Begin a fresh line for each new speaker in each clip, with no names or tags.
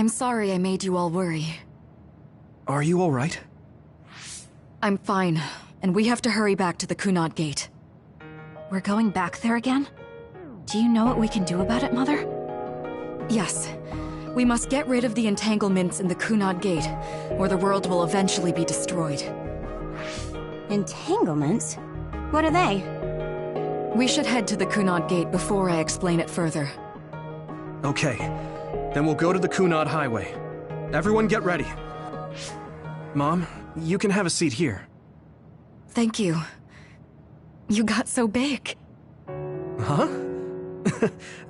I'm sorry I made you all worry.
Are you alright?
I'm fine, and we have to hurry back to the Kunad Gate.
We're going back there again? Do you know what we can do about it, Mother?
Yes. We must get rid of the entanglements in the Kunad Gate, or the world will eventually be destroyed.
Entanglements? What are they?
We should head to the Kunad Gate before I explain it further.
Okay. Then we'll go to the Kunad Highway. Everyone get ready. Mom, you can have a seat here.
Thank you. You got so big.
Huh?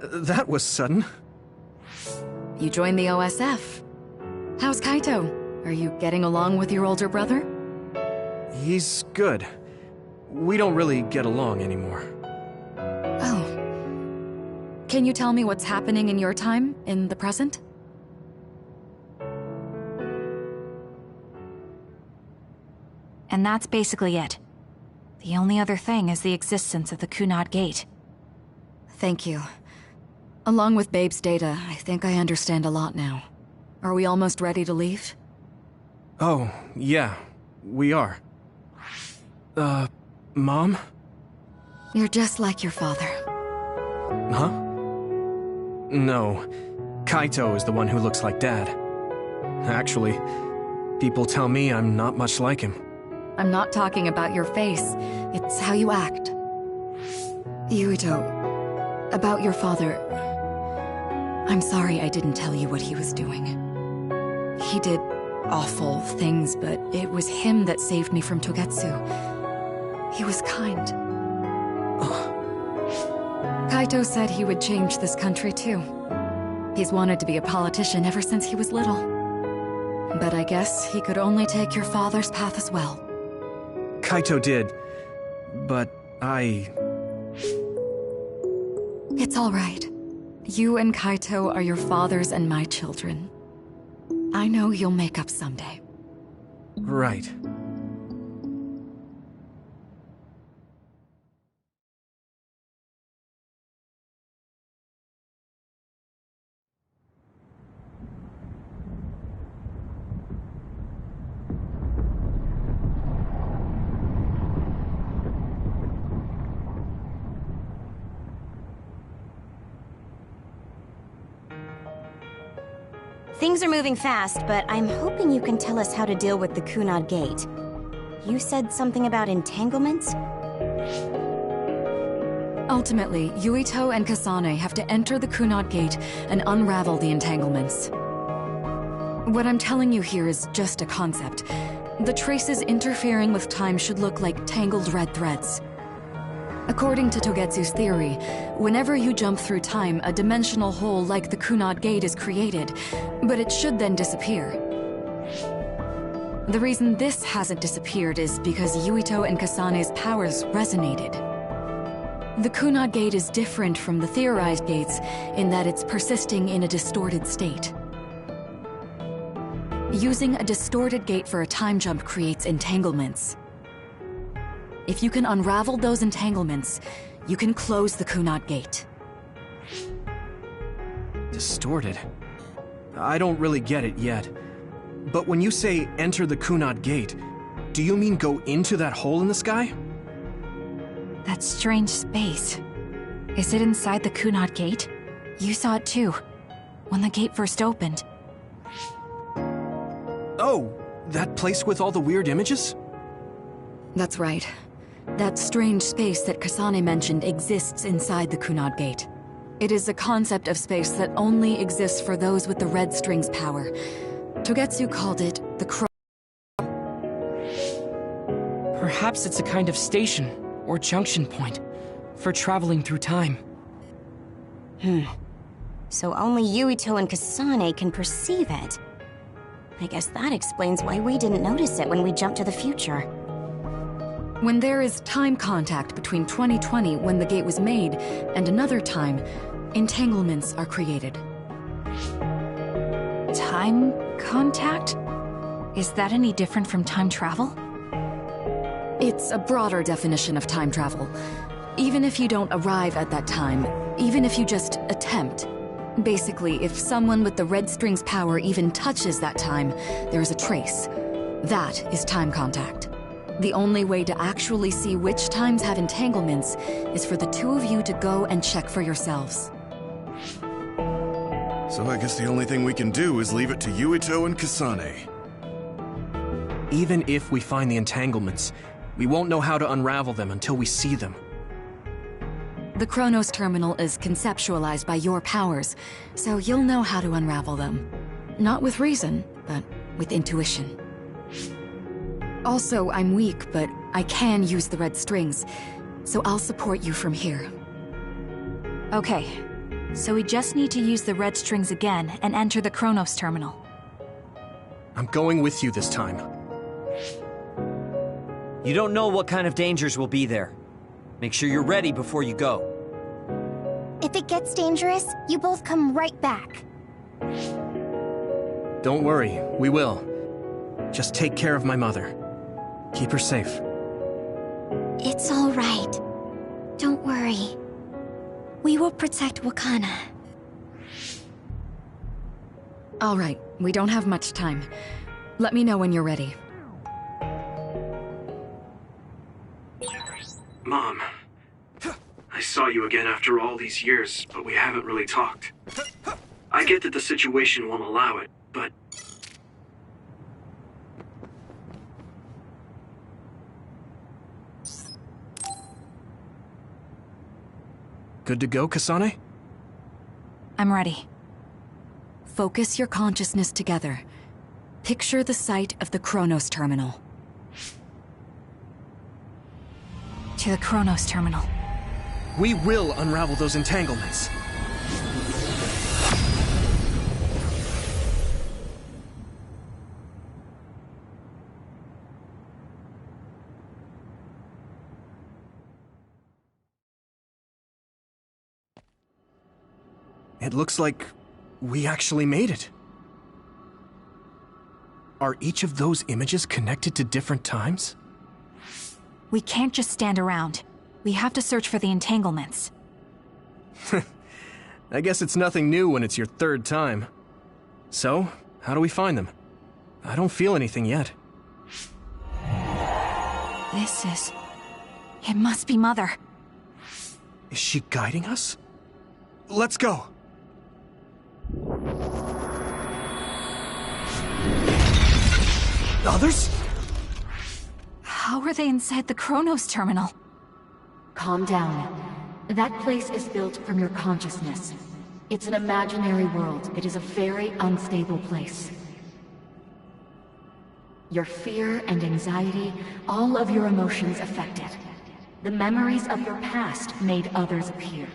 That was sudden.
You joined the OSF. How's Kaito? Are you getting along with your older brother?
He's good. We don't really get along anymore.
Oh. Can you tell me what's happening in your time, in the present?
And that's basically it. The only other thing is the existence of the Kunad Gate.
Thank you. Along with Babe's data, I think I understand a lot now. Are we almost ready to leave?
Oh, yeah. We are. Mom?
You're just like your father.
Huh? No. Kaito is the one who looks like Dad. Actually, people tell me I'm not much like him.
I'm not talking about your face. It's how you act. Yuito, about your father... I'm sorry I didn't tell you what he was doing. He did awful things, but it was him that saved me from Togetsu. He was kind. Kaito said he would change this country too. He's wanted to be a politician ever since he was little. But I guess he could only take your father's path as well.
Kaito did, but
It's all right. You and Kaito are your father's and my children. I know you'll make up someday.
Right.
Things are moving fast, but I'm hoping you can tell us how to deal with the Kunad Gate. You said something about entanglements?
Ultimately, Yuito and Kasane have to enter the Kunad Gate and unravel the entanglements. What I'm telling you here is just a concept. The traces interfering with time should look like tangled red threads. According to Togetsu's theory, whenever you jump through time, a dimensional hole like the Kunad Gate is created, but it should then disappear. The reason this hasn't disappeared is because Yuito and Kasane's powers resonated. The Kunad Gate is different from the theorized gates in that it's persisting in a distorted state. Using a distorted gate for a time jump creates entanglements. If you can unravel those entanglements, you can close the Kunad Gate.
Distorted? I don't really get it yet. But when you say enter the Kunad Gate, do you mean go into that hole in the sky?
That strange space. Is it inside the Kunad Gate? You saw it too, when the gate first opened.
Oh, that place with all the weird images?
That's right. That strange space that Kasane mentioned exists inside the Kunad Gate. It is a concept of space that only exists for those with the red string's power. Togetsu called it the Crow.
Perhaps it's a kind of station, or junction point, for traveling through time.
So only Yuito and Kasane can perceive it. I guess that explains why we didn't notice it when we jumped to the future.
When there is time contact between 2020, when the gate was made, and another time, entanglements are created.
Time contact? Is that any different from time travel?
It's a broader definition of time travel. Even if you don't arrive at that time, even if you just attempt, Basically, if someone with the red string's power even touches that time, there's a trace. That is time contact. The only way to actually see which times have entanglements is for the two of you to go and check for yourselves.
So I guess the only thing we can do is leave it to Yuito and Kasane.
Even if we find the entanglements, we won't know how to unravel them until we see them.
The Chronos Terminal is conceptualized by your powers, so you'll know how to unravel them. Not with reason, but with intuition. Also, I'm weak, but I can use the red strings, so I'll support you from here.
Okay, so we just need to use the red strings again and enter the Chronos Terminal.
I'm going with you this time.
You don't know what kind of dangers will be there. Make sure you're ready before you go.
If it gets dangerous, you both come right back.
Don't worry, we will. Just take care of my mother. Keep her safe.
It's all right. Don't worry. We will protect Wakana.
All right, we don't have much time. Let me know when you're ready.
Mom, I saw you again after all these years, but we haven't really talked. I get that the situation won't allow it, but... Good to go, Kasane?
I'm ready.
Focus your consciousness together. Picture the site of the Chronos Terminal.
To the Chronos Terminal.
We will unravel those entanglements. It looks like we actually made it. Are each of those images connected to different times?
We can't just stand around. We have to search for the entanglements.
I guess it's nothing new when it's your third time. So, how do we find them? I don't feel anything yet.
It must be Mother.
Is she guiding us? Let's go! Others?
How are they inside the Chronos Terminal?
Calm down. That place is built from your consciousness. It's an imaginary world. It is a very unstable place. Your fear and anxiety, all of your emotions affected. The memories of your past made others appear.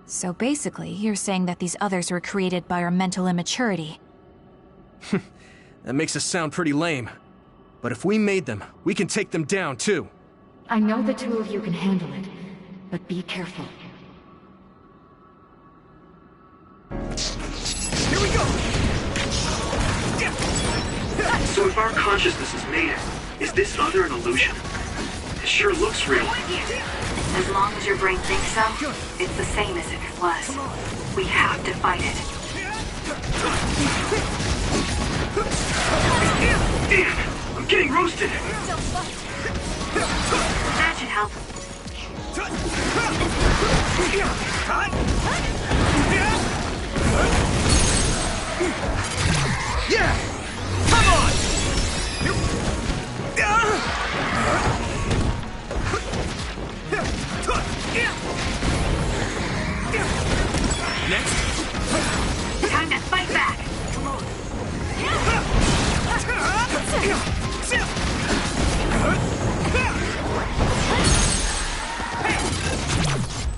So basically, you're saying that these others were created by our mental immaturity.
That makes us sound pretty lame. But if we made them, we can take them down, too.
I know the two of you can handle it, but be careful.
Here we go! So if our consciousness has made it, is this other an illusion? It sure looks real.
As long as your brain thinks so, it's the same as if it was. We have to fight it.
Damn! I'm getting roasted!
That should help.
Yeah! Come on! Next!
Time to fight back!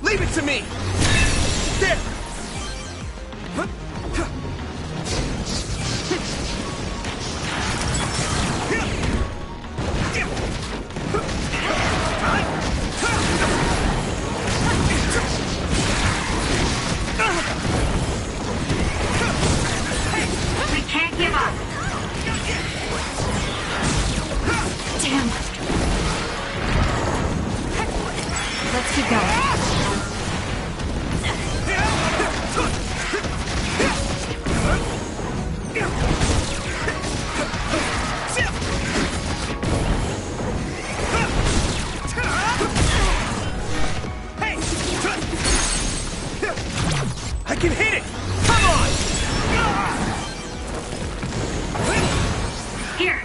Leave it to me! There!
We can't give up!
Damn! Let's keep going.
I can hit it! Come on!
Here.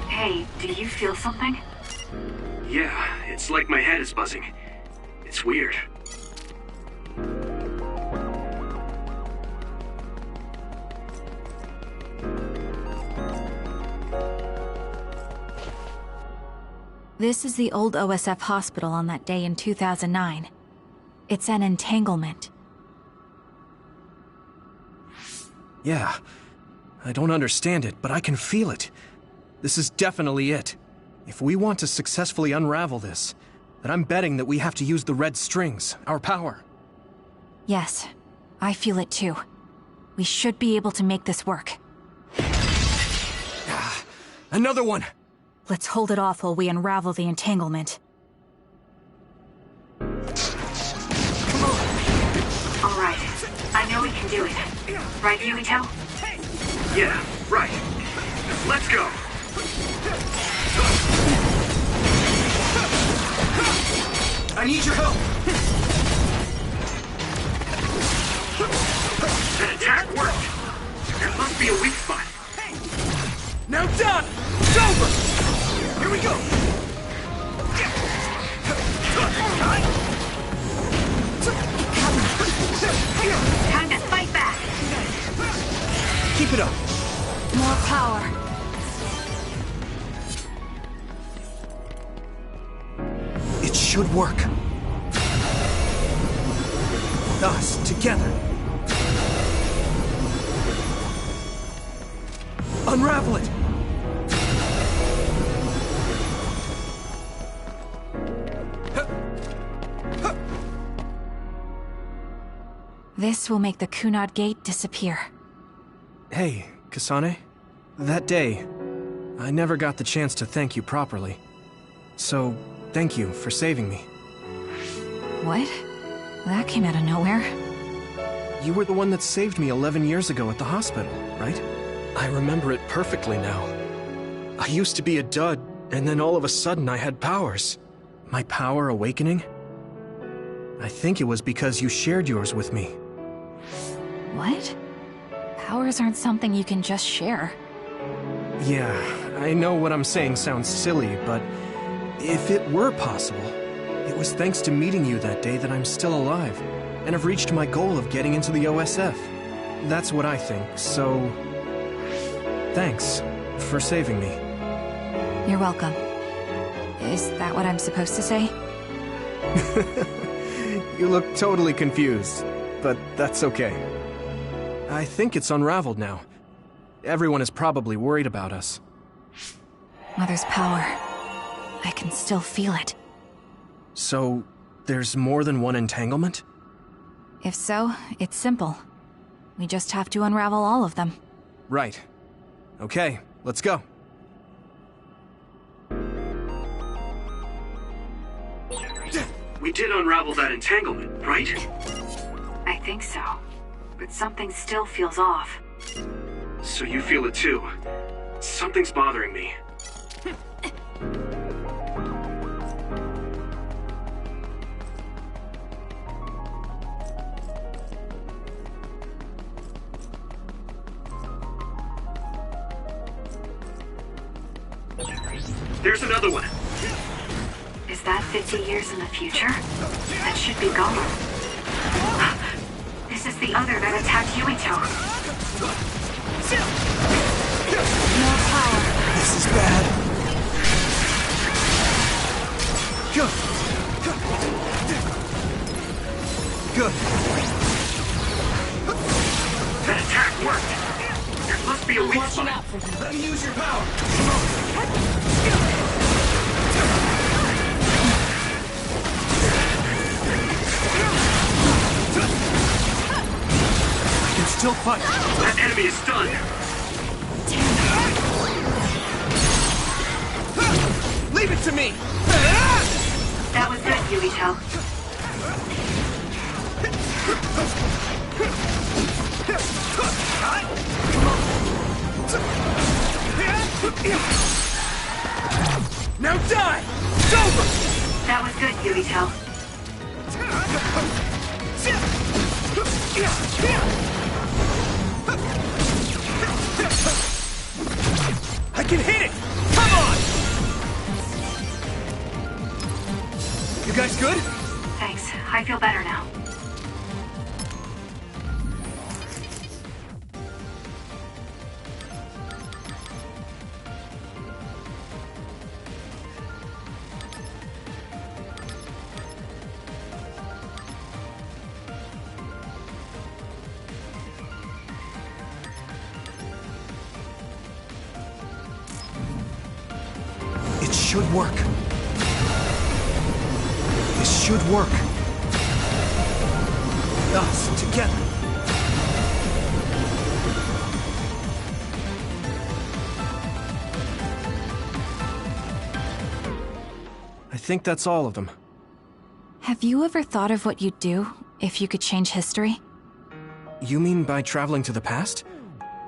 Hey, do you feel something?
Yeah, it's like my head is buzzing. It's weird.
This is the old OSF hospital on that day in 2009. It's an entanglement.
Yeah. I don't understand it, but I can feel it. This is definitely it. If we want to successfully unravel this, then I'm betting that we have to use the red strings, our power.
Yes, I feel it too. We should be able to make this work.
Another one!
Let's hold it off while we unravel the entanglement.
All right. I know we can do it. Right, Yuito?
Yeah, right. Let's go! I need your help! That attack worked! There must be a weak spot. Now done! It's over! Here we go!
Time to fight back!
Keep it up!
More power.
It should work. Us, together. Unravel it!
This will make the Kunad Gate disappear.
Hey, Kasane. That day, I never got the chance to thank you properly. So, thank you for saving me.
What? That came out of nowhere.
You were the one that saved me 11 years ago at the hospital, right? I remember it perfectly now. I used to be a dud, and then all of a sudden I had powers. My power awakening? I think it was because you shared yours with me.
What? Powers aren't something you can just share.
Yeah, I know what I'm saying sounds silly, but if it were possible, it was thanks to meeting you that day that I'm still alive, and have reached my goal of getting into the OSF. That's what I think, so... Thanks for saving me.
You're welcome. Is that what I'm supposed to say?
You look totally confused, but that's okay. I think it's unraveled now. Everyone is probably worried about us.
Mother's power. I can still feel it.
So, there's more than one entanglement?
If so, it's simple. We just have to unravel all of them.
Right. Okay, let's go. We did unravel that entanglement, right?
I think so. But something still feels off.
So you feel it too. Something's bothering me. There's another one.
Is that 50 years in the future? That should be gone. This is the other that attacked Yuito.
More power.
This is bad. Good. Good. That attack worked. There must be a weak spot. Let me use your power. I can still fight. That enemy is stunned. Leave it to me.
That was good, Yuito.
Now die! It's over!
That was good, Yuito.
I can hit it! Come on! You guys good?
Thanks. I feel better now.
It should work. This should work. Us, together. I think that's all of them.
Have you ever thought of what you'd do if you could change history?
You mean by traveling to the past?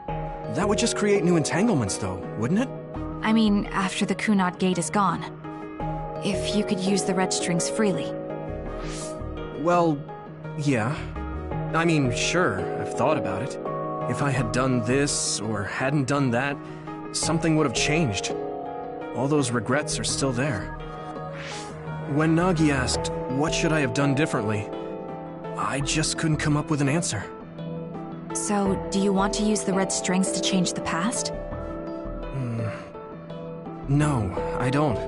That would just create new entanglements, though, wouldn't it?
I mean, after the Kunad Gate is gone. If you could use the red strings freely.
Well, yeah. I mean, sure, I've thought about it. If I had done this, or hadn't done that, something would have changed. All those regrets are still there. When Nagi asked, what should I have done differently, I just couldn't come up with an answer.
So, do you want to use the red strings to change the past?
No, I don't.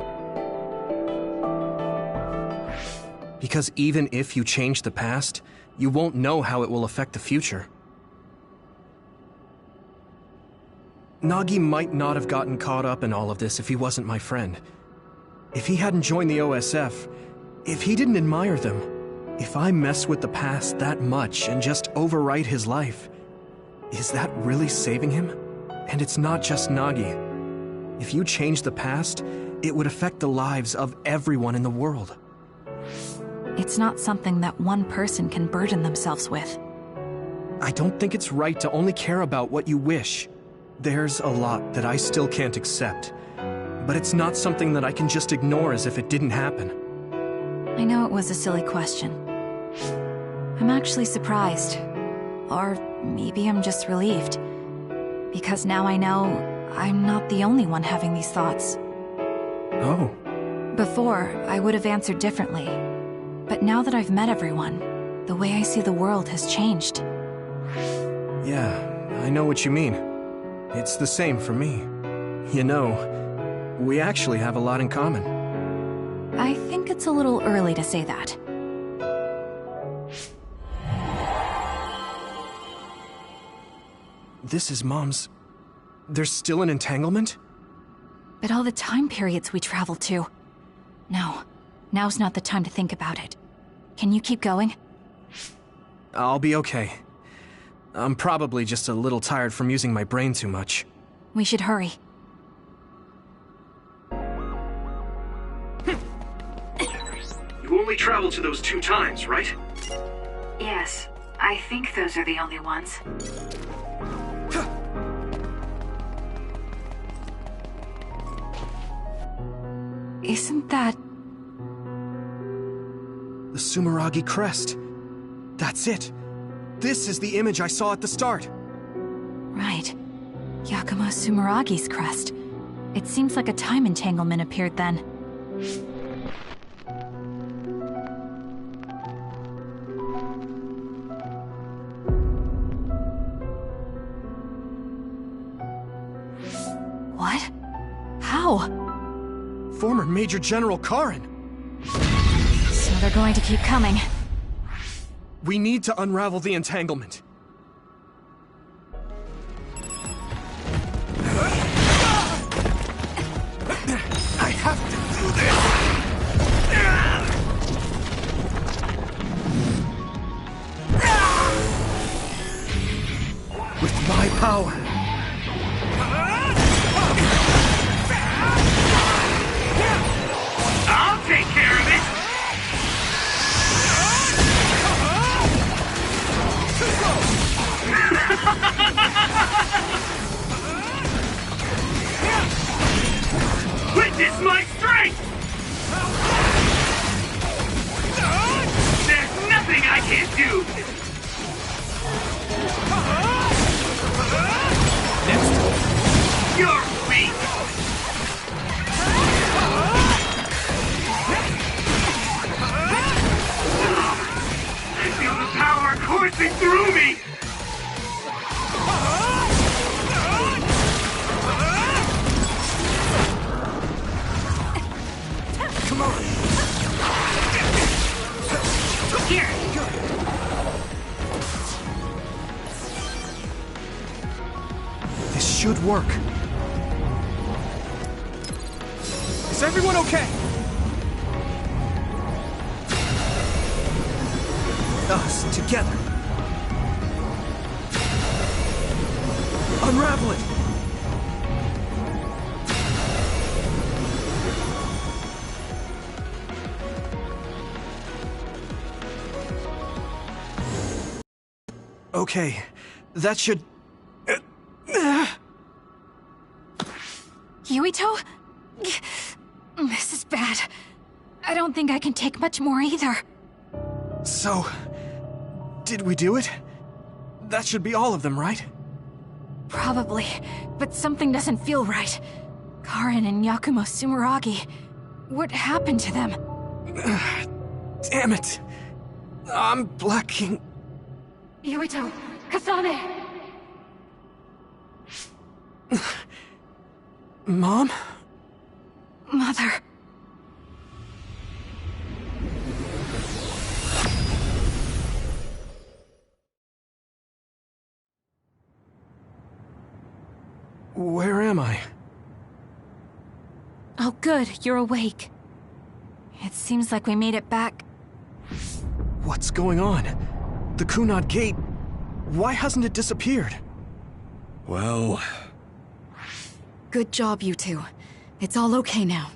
Because even if you change the past, you won't know how it will affect the future. Nagi might not have gotten caught up in all of this if he wasn't my friend. If he hadn't joined the OSF, if he didn't admire them, if I mess with the past that much and just overwrite his life, is that really saving him? And it's not just Nagi. If you change the past, it would affect the lives of everyone in the world.
It's not something that one person can burden themselves with.
I don't think it's right to only care about what you wish. There's a lot that I still can't accept, but it's not something that I can just ignore as if it didn't happen.
I know it was a silly question. I'm actually surprised. Or maybe I'm just relieved. Because now I know I'm not the only one having these thoughts.
Oh.
Before, I would have answered differently. But now that I've met everyone, the way I see the world has changed.
Yeah, I know what you mean. It's the same for me. You know, we actually have a lot in common.
I think it's a little early to say that.
This is Mom's... There's still an entanglement?
But all the time periods we travel to. No, now's not the time to think about it. Can you keep going?
I'll be okay. I'm probably just a little tired from using my brain too much.
We should hurry.
You only traveled to those 2 times, right?
Yes, I think those are the only ones.
Isn't that...
The Sumeragi crest. That's it. This is the image I saw at the start.
Right. Yakumo Sumeragi's crest. It seems like a time entanglement appeared then. What? How?
Former Major General Karin.
So they're going to keep coming.
We need to unravel the entanglement. I have to do this! With my power.
I'll take care of it! Witness my strength! Wait! There's nothing I can't do!
Next.
You're weak! I feel the power coursing through me!
Come on.
Here!
This should work. Is everyone okay? Us, together. Unravel it! Okay, that should...
Yuito? This is bad. I don't think I can take much more either.
So... did we do it? That should be all of them, right?
Probably, but something doesn't feel right. Karen and Yakumo Sumeragi. What happened to them?
Damn it! I'm blacking...
Yuito! Kasane!
Mom?
Mother...
Where am I?
Oh good, you're awake. It seems like we made it back.
What's going on? The Kunad Gate... why hasn't it disappeared?
Well...
Good job, you two. It's all okay now.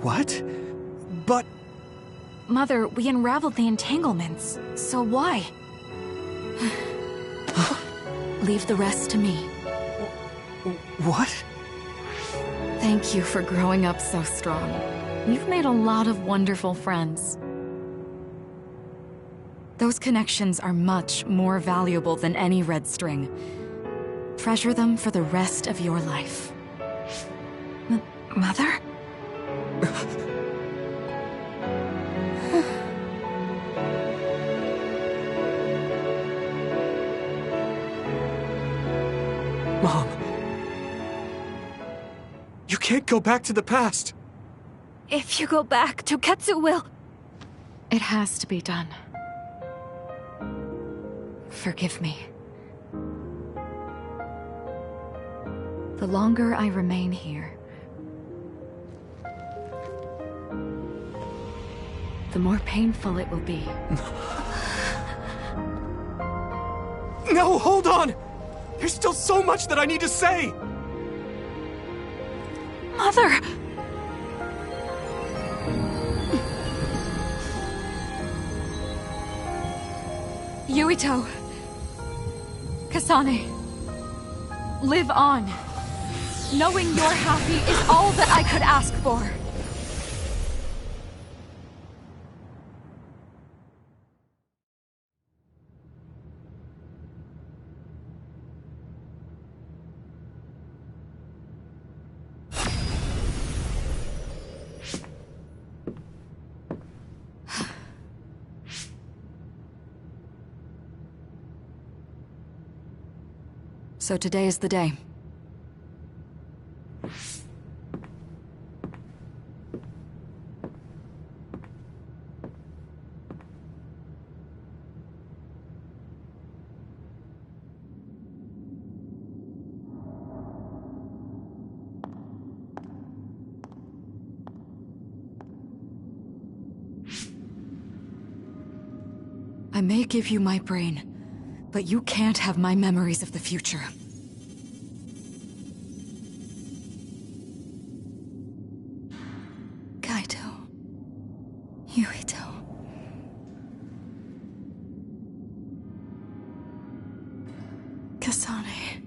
What? But...
Mother, we unraveled the entanglements, so why?
Leave the rest to me.
what?
Thank you for growing up so strong. You've made a lot of wonderful friends. Those connections are much more valuable than any red string. Treasure them for the rest of your life.
Mother?
Mom. You can't go back to the past.
If you go back, Toketsu will...
It has to be done. Forgive me. The longer I remain here, the more painful it will be.
No, hold on! There's still so much that I need to say!
Mother!
Yuito! Kasane! Live on! Knowing you're happy is all that I could ask for! So today is the day. I may give you my brain, but you can't have my memories of the future. Kaito. Yuito. Kasane.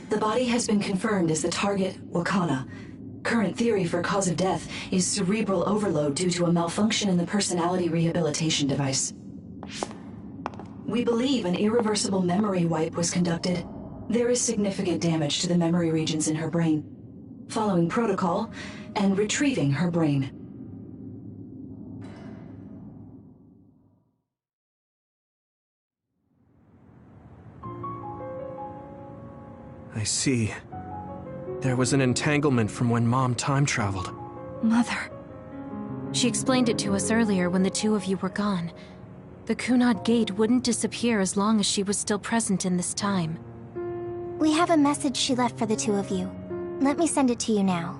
The body has been confirmed as the target, Wakana. Current theory for cause of death is cerebral overload due to a malfunction in the personality rehabilitation device. We believe an irreversible memory wipe was conducted. There is significant damage to the memory regions in her brain. Following protocol and retrieving her brain.
I see. There was an entanglement from when Mom time traveled.
Mother.
She explained it to us earlier when the two of you were gone. The Kunad Gate wouldn't disappear as long as she was still present in this time.
We have a message she left for the two of you. Let me send it to you now.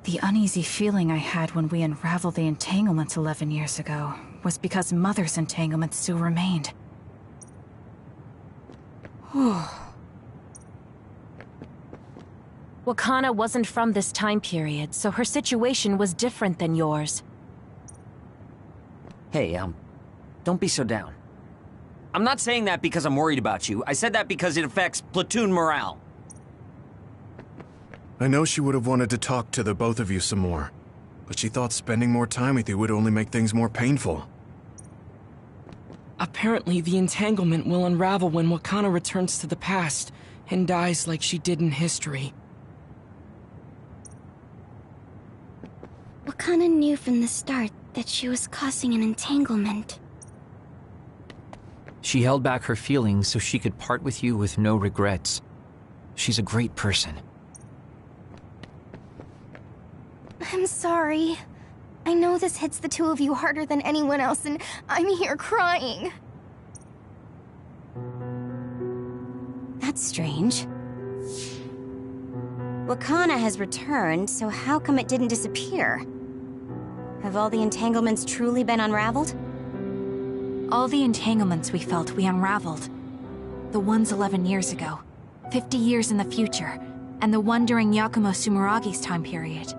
The uneasy feeling I had when we unraveled the entanglements 11 years ago was because Mother's entanglements still remained.
Wakana wasn't from this time period, so her situation was different than yours.
Hey, don't be so down. I'm not saying that because I'm worried about you. I said that because it affects platoon morale.
I know she would have wanted to talk to the both of you some more, but she thought spending more time with you would only make things more painful.
Apparently, the entanglement will unravel when Wakana returns to the past and dies like she did in history.
Wakana knew from the start that she was causing an entanglement.
She held back her feelings so she could part with you with no regrets. She's a great person.
I'm sorry. I know this hits the two of you harder than anyone else, and I'm here crying.
That's strange. Wakana has returned, so how come it didn't disappear? Have all the entanglements truly been unraveled?
All the entanglements we felt we unraveled. The ones 11 years ago, 50 years in the future, and the one during Yakumo Sumeragi's time period.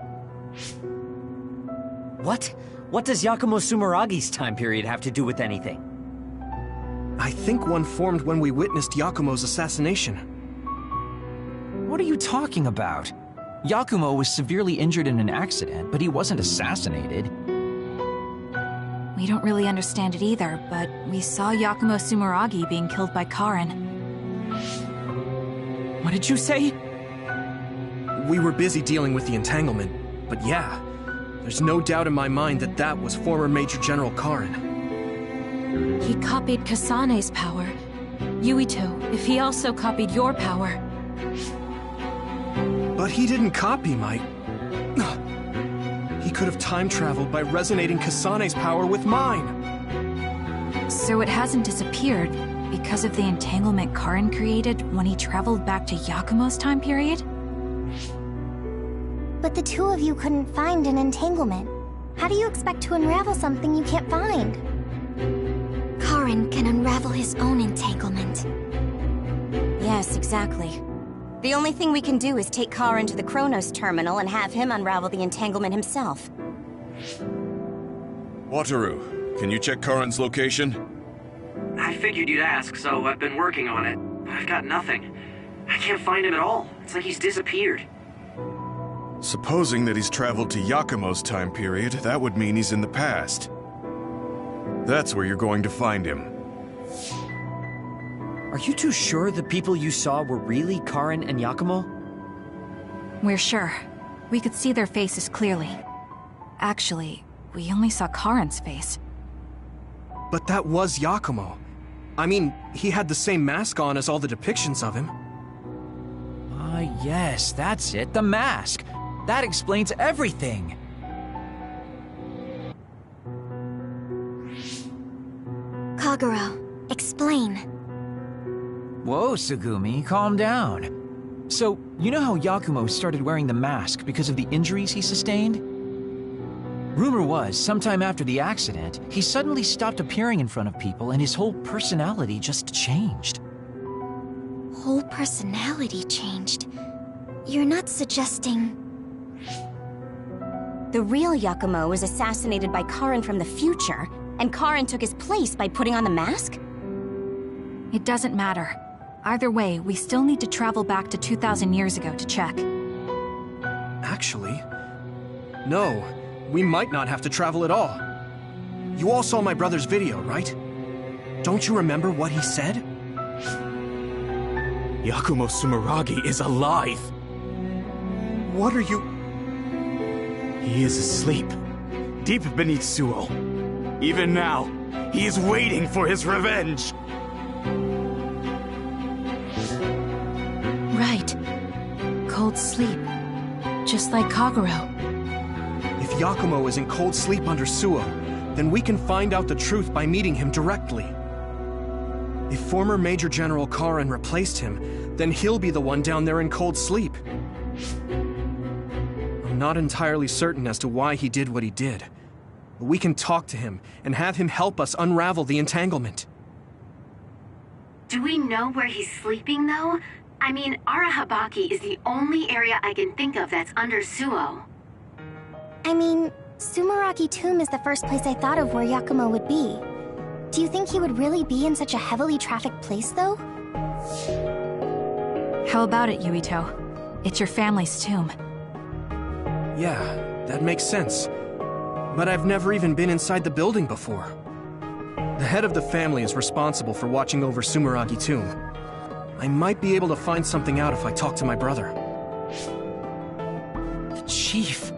What? What does Yakumo Sumeragi's time period have to do with anything?
I think one formed when we witnessed Yakumo's assassination.
What are you talking about? Yakumo was severely injured in an accident, but he wasn't assassinated.
We don't really understand it either, but we saw Yakumo Sumeragi being killed by Karin.
What did you say?
We were busy dealing with the entanglement, but yeah, there's no doubt in my mind that that was former Major General Karin.
He copied Kasane's power. Yuito, if he also copied your power.
But he didn't copy my... He could have time-traveled by resonating Kasane's power with mine.
So it hasn't disappeared, because of the entanglement Karin created when he traveled back to Yakumo's time period?
But the two of you couldn't find an entanglement. How do you expect to unravel something you can't find?
Karin can unravel his own entanglement. Yes, exactly. The only thing we can do is take Karin to the Chronos terminal and have him unravel the entanglement himself.
Wataru, can you check Karin's location?
I figured you'd ask, so I've been working on it. But I've got nothing. I can't find him at all. It's like he's disappeared.
Supposing that he's traveled to Yakumo's time period, that would mean he's in the past. That's where you're going to find him.
Are you too sure the people you saw were really Karin and Yakumo?
We're sure. We could see their faces clearly. Actually, we only saw Karin's face.
But that was Yakumo. I mean, he had the same mask on as all the depictions of him.
Ah, yes, that's it, the mask. That explains everything.
Kagero, explain.
Whoa, Tsugumi, calm down. So, you know how Yakumo started wearing the mask because of the injuries he sustained? Rumor was, sometime after the accident, he suddenly stopped appearing in front of people and his whole personality just changed.
Whole personality changed? You're not suggesting...
The real Yakumo was assassinated by Karin from the future, and Karin took his place by putting on the mask?
It doesn't matter. Either way, we still need to travel back to 2,000 years ago to check.
Actually, no. We might not have to travel at all. You all saw my brother's video, right? Don't you remember what he said?
Yakumo Sumeragi is alive!
What are you...
He is asleep, deep beneath Suo. Even now, he is waiting for his revenge!
Right. Cold sleep. Just like Kagero.
If Yakumo is in cold sleep under Suo, then we can find out the truth by meeting him directly. If former Major General Karin replaced him, then he'll be the one down there in cold sleep. I'm not entirely certain as to why he did what he did. But we can talk to him and have him help us unravel the entanglement.
Do we know where he's sleeping, though? I mean, Arahabaki is the only area I can think of that's under Suo.
I mean, Sumeragi Tomb is the first place I thought of where Yakumo would be. Do you think he would really be in such a heavily trafficked place, though?
How about it, Yuito? It's your family's tomb.
Yeah, that makes sense. But I've never even been inside the building before. The head of the family is responsible for watching over Sumeragi Tomb. I might be able to find something out if I talk to my brother.
The Chief.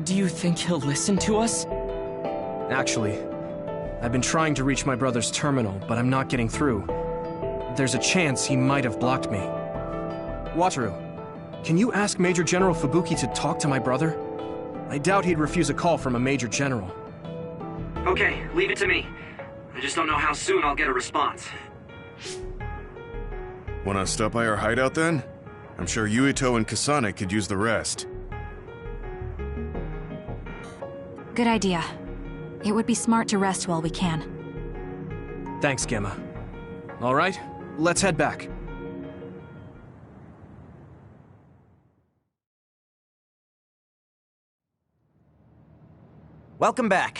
Do you think he'll listen to us?
Actually, I've been trying to reach my brother's terminal, but I'm not getting through. There's a chance he might have blocked me. Wataru, can you ask Major General Fubuki to talk to my brother? I doubt he'd refuse a call from a Major General. Okay, leave it to me. I just don't know how soon I'll get a response.
Wanna stop by our hideout then? I'm sure Yuito and Kasane could use the rest.
Good idea. It would be smart to rest while we can.
Thanks, Gemma. All right, let's head back.
Welcome back.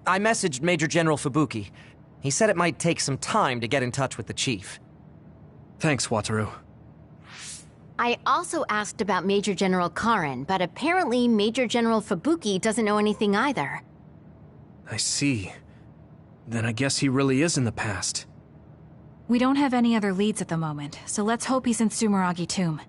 I messaged Major General Fubuki. He said it might take some time to get in touch with the Chief.
Thanks, Wataru.
I also asked about Major General Karin, but apparently Major General Fubuki doesn't know anything either.
I see. Then I guess he really is in the past.
We don't have any other leads at the moment, so let's hope he's in Sumeragi Tomb.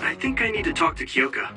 I think I need to talk to Kyoka.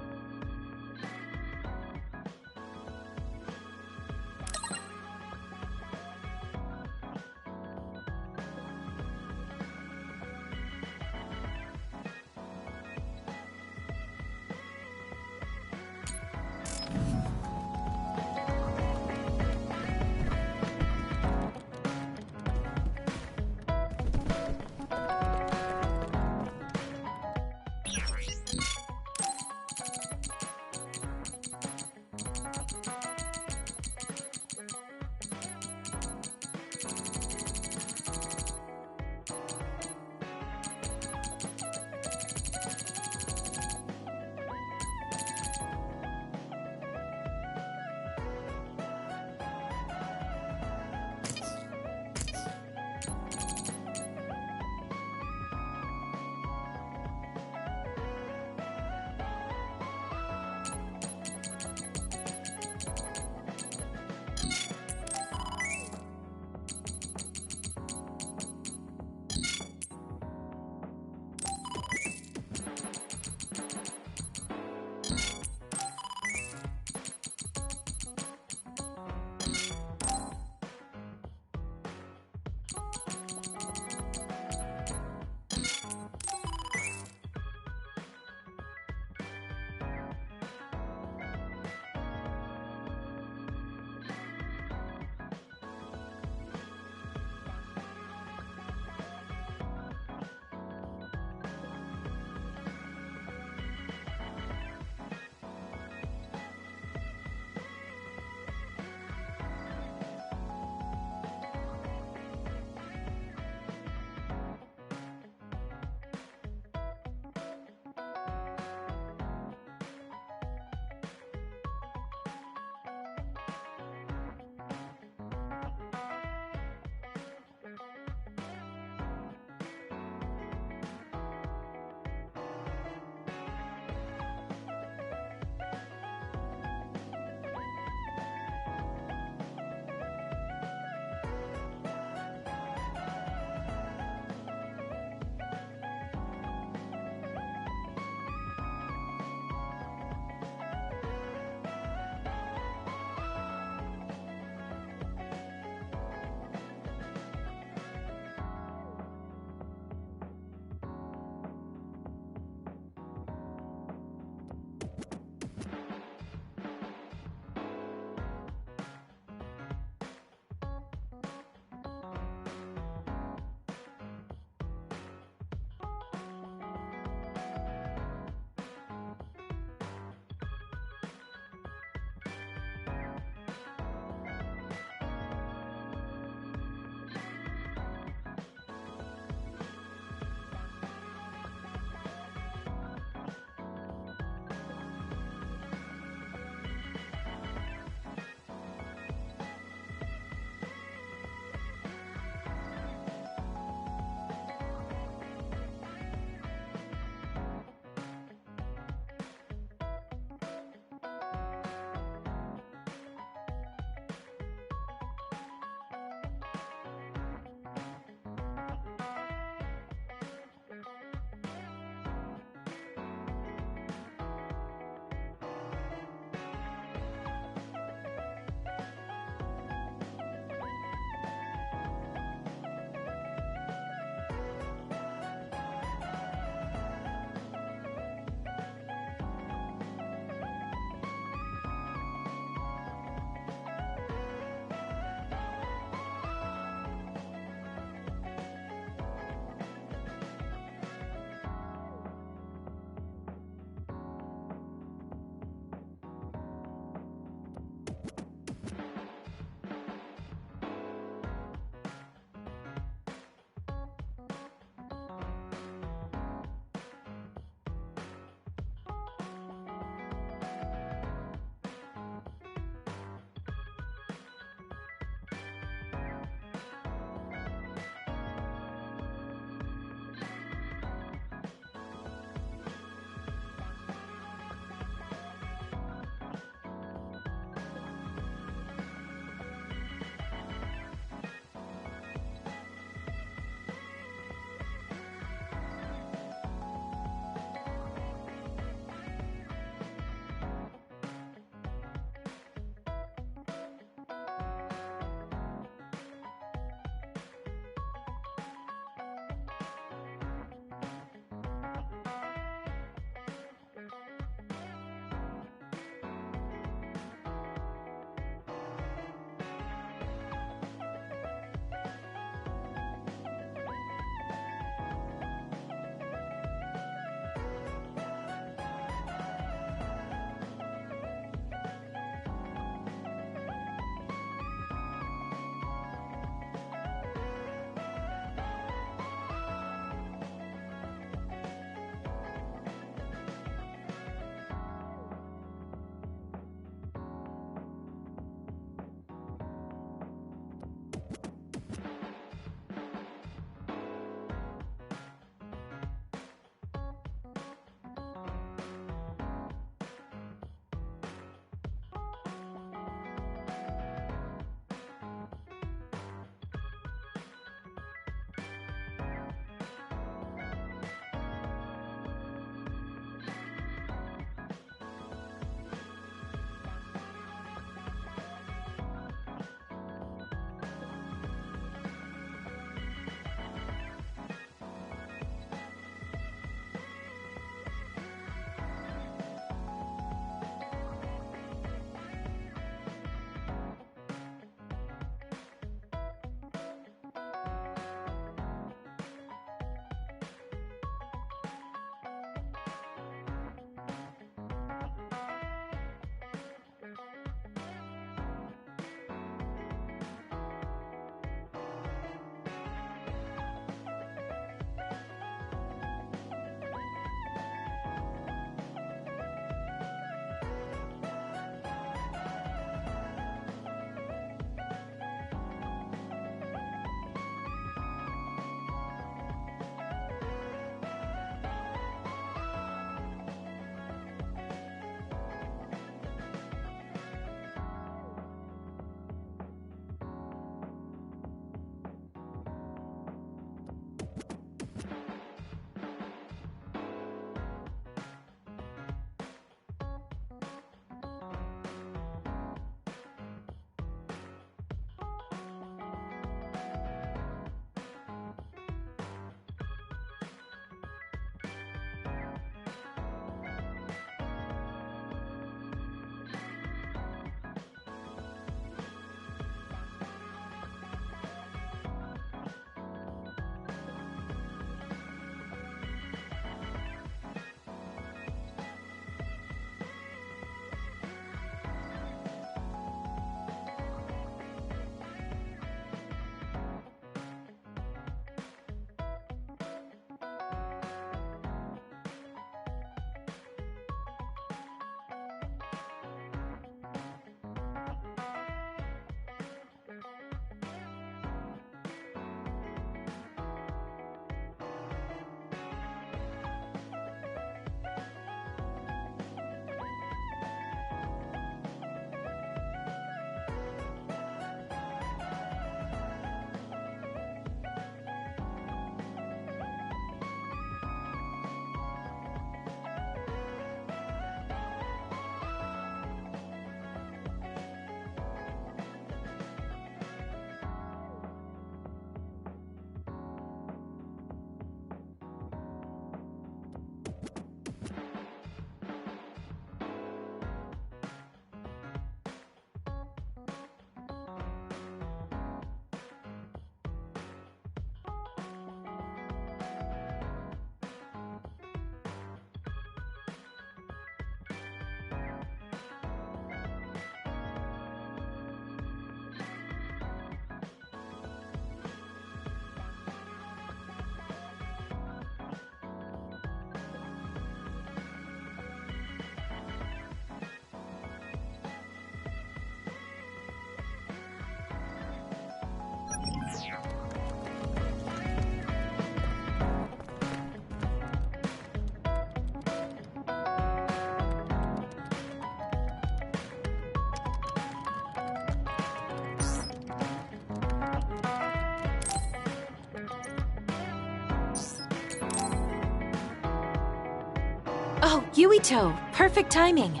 Oh, Yuito, perfect timing.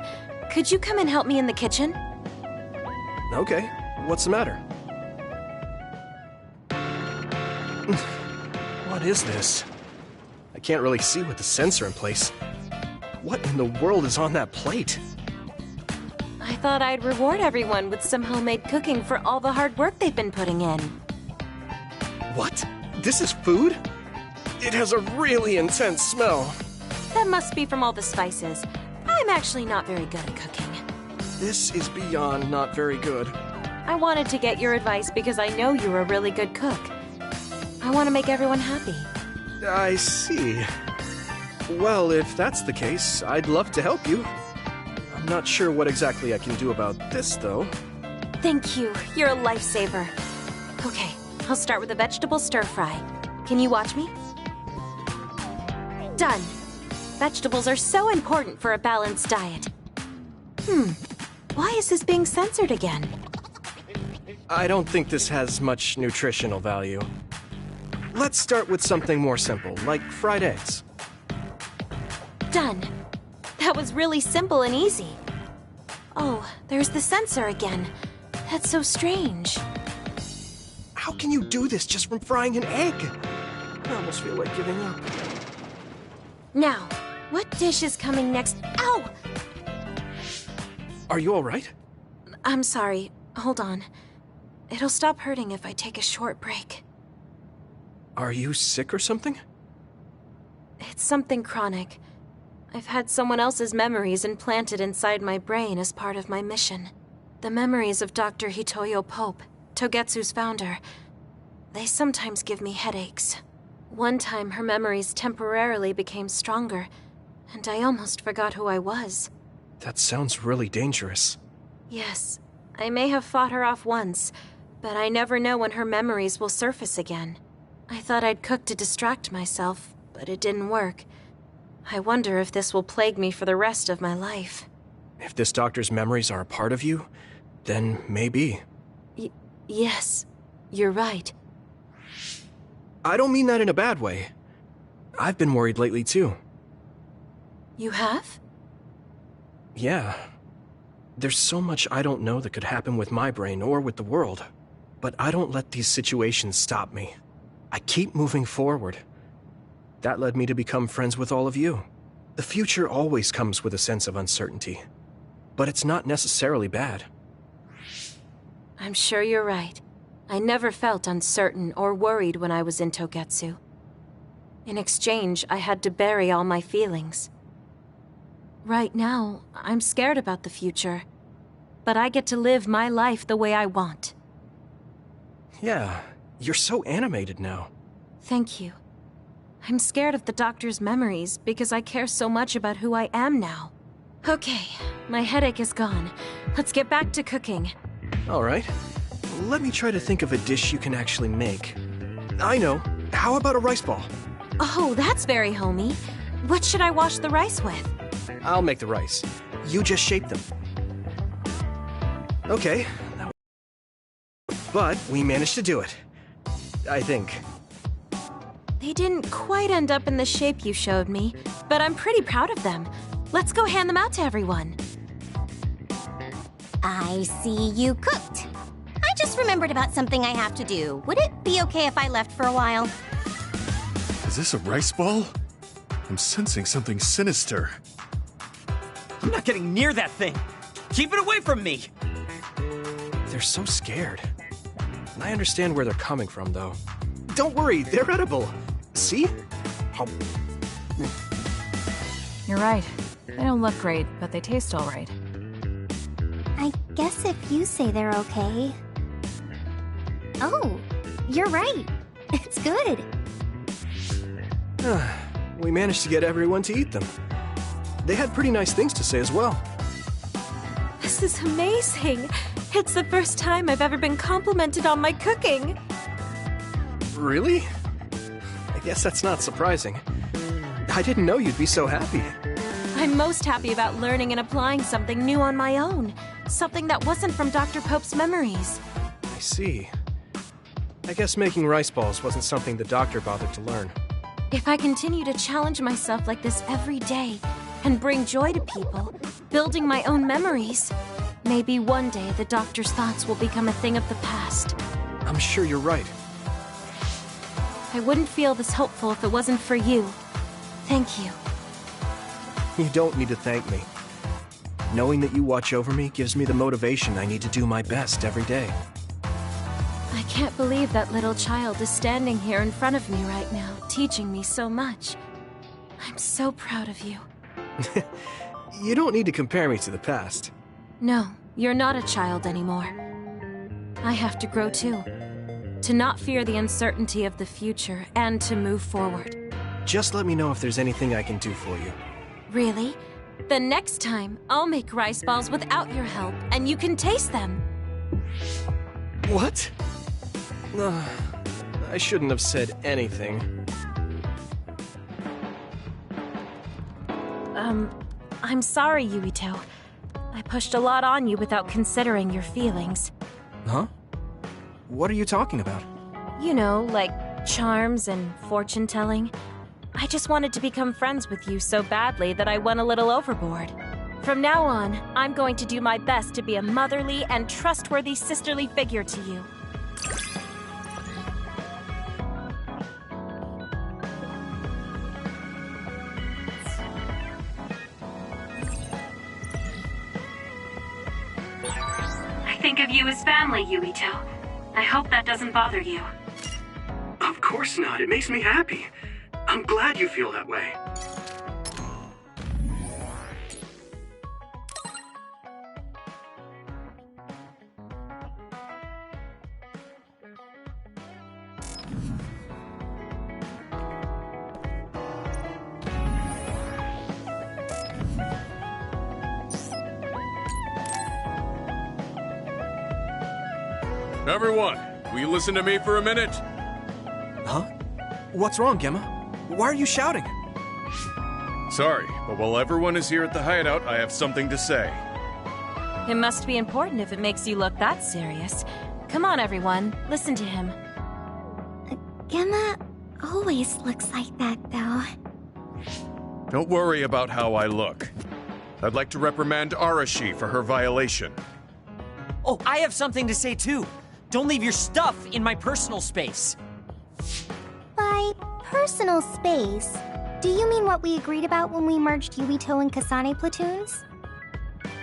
Could you come and help me in the kitchen?
Okay, what's the matter? What is this? I can't really see with the sensor in place. What in the world is on that plate?
I thought I'd reward everyone with some homemade cooking for all the hard work they've been putting in.
What? This is food? It has a really intense smell.
That must be from all the spices. I'm actually not very good at cooking.
This is beyond not very good.
I wanted to get your advice because I know you're a really good cook. I want to make everyone happy.
I see. Well, if that's the case, I'd love to help you. I'm not sure what exactly I can do about this, though.
Thank you. You're a lifesaver. Okay, I'll start with a vegetable stir-fry. Can you watch me? Done. Vegetables are so important for a balanced diet. Why is this being censored again?
I don't think this has much nutritional value. Let's start with something more simple, like fried eggs.
Done. That was really simple and easy. Oh, there's the censor again. That's so strange.
How can you do this just from frying an egg? I almost feel like giving up.
Now, what dish is coming next? Ow!
Are you alright?
I'm sorry. Hold on. It'll stop hurting if I take a short break.
Are you sick or something?
It's something chronic. I've had someone else's memories implanted inside my brain as part of my mission. The memories of Dr. Hitoyo Pope, Togetsu's founder. They sometimes give me headaches. One time her memories temporarily became stronger, and I almost forgot who I was.
That sounds really dangerous.
Yes, I may have fought her off once, but I never know when her memories will surface again. I thought I'd cook to distract myself, but it didn't work. I wonder if this will plague me for the rest of my life.
If this doctor's memories are a part of you, then maybe.
Yes, you're right.
I don't mean that in a bad way. I've been worried lately, too.
You have?
Yeah. There's so much I don't know that could happen with my brain or with the world. But I don't let these situations stop me. I keep moving forward. That led me to become friends with all of you. The future always comes with a sense of uncertainty. But it's not necessarily bad.
I'm sure you're right. I never felt uncertain or worried when I was in Togetsu. In exchange, I had to bury all my feelings. Right now, I'm scared about the future. But I get to live my life the way I want.
Yeah, you're so animated now.
Thank you. I'm scared of the doctor's memories because I care so much about who I am now. Okay, my headache is gone. Let's get back to cooking.
All right. Let me try to think of a dish you can actually make. I know. How about a rice ball?
Oh, that's very homey. What should I wash the rice with?
I'll make the rice. You just shape them. Okay. But we managed to do it. I think.
They didn't quite end up in the shape you showed me, but I'm pretty proud of them. Let's go hand them out to everyone.
I see you cooked. I just remembered about something I have to do. Would it be okay if I left for a while?
Is this a rice ball? I'm sensing something sinister.
I'm not getting near that thing. Keep it away from me.
They're so scared. I understand where they're coming from, though. Don't worry, they're edible. See?
You're right. They don't look great, but they taste all right.
I guess if you say they're okay. Oh, you're right. It's good.
We managed to get everyone to eat them. They had pretty nice things to say as well.
This is amazing. It's the first time I've ever been complimented on my cooking.
Really? I guess that's not surprising. I didn't know you'd be so happy.
I'm most happy about learning and applying something new on my own. Something that wasn't from Dr. Pope's memories.
I see. I guess making rice balls wasn't something the doctor bothered to learn.
If I continue to challenge myself like this every day, and bring joy to people, building my own memories. Maybe one day the doctor's thoughts will become a thing of the past.
I'm sure you're right.
I wouldn't feel this hopeful if it wasn't for you. Thank you.
You don't need to thank me. Knowing that you watch over me gives me the motivation I need to do my best every day.
I can't believe that little child is standing here in front of me right now, teaching me so much. I'm so proud of you.
You don't need to compare me to the past.
No, you're not a child anymore. I have to grow too. To not fear the uncertainty of the future and to move forward.
Just let me know if there's anything I can do for you.
Really? Then next time, I'll make rice balls without your help, and you can taste them.
What? I shouldn't have said anything.
I'm sorry, Yuito. I pushed a lot on you without considering your feelings.
Huh? What are you talking about?
You know, like charms and fortune-telling. I just wanted to become friends with you so badly that I went a little overboard. From now on, I'm going to do my best to be a motherly and trustworthy sisterly figure to you.
I think of you as family, Yuito. I hope that doesn't bother you.
Of course not. It makes me happy. I'm glad you feel that way.
Everyone, will you listen to me for a minute?
Huh? What's wrong, Gemma? Why are you shouting?
Sorry, but while everyone is here at the hideout, I have something to say.
It must be important if it makes you look that serious. Come on, everyone. Listen to him.
Gemma always looks like that, though.
Don't worry about how I look. I'd like to reprimand Arashi for her violation.
Oh, I have something to say too. Don't leave your stuff in my personal space.
By personal space, do you mean what we agreed about when we merged Yuito and Kasane platoons?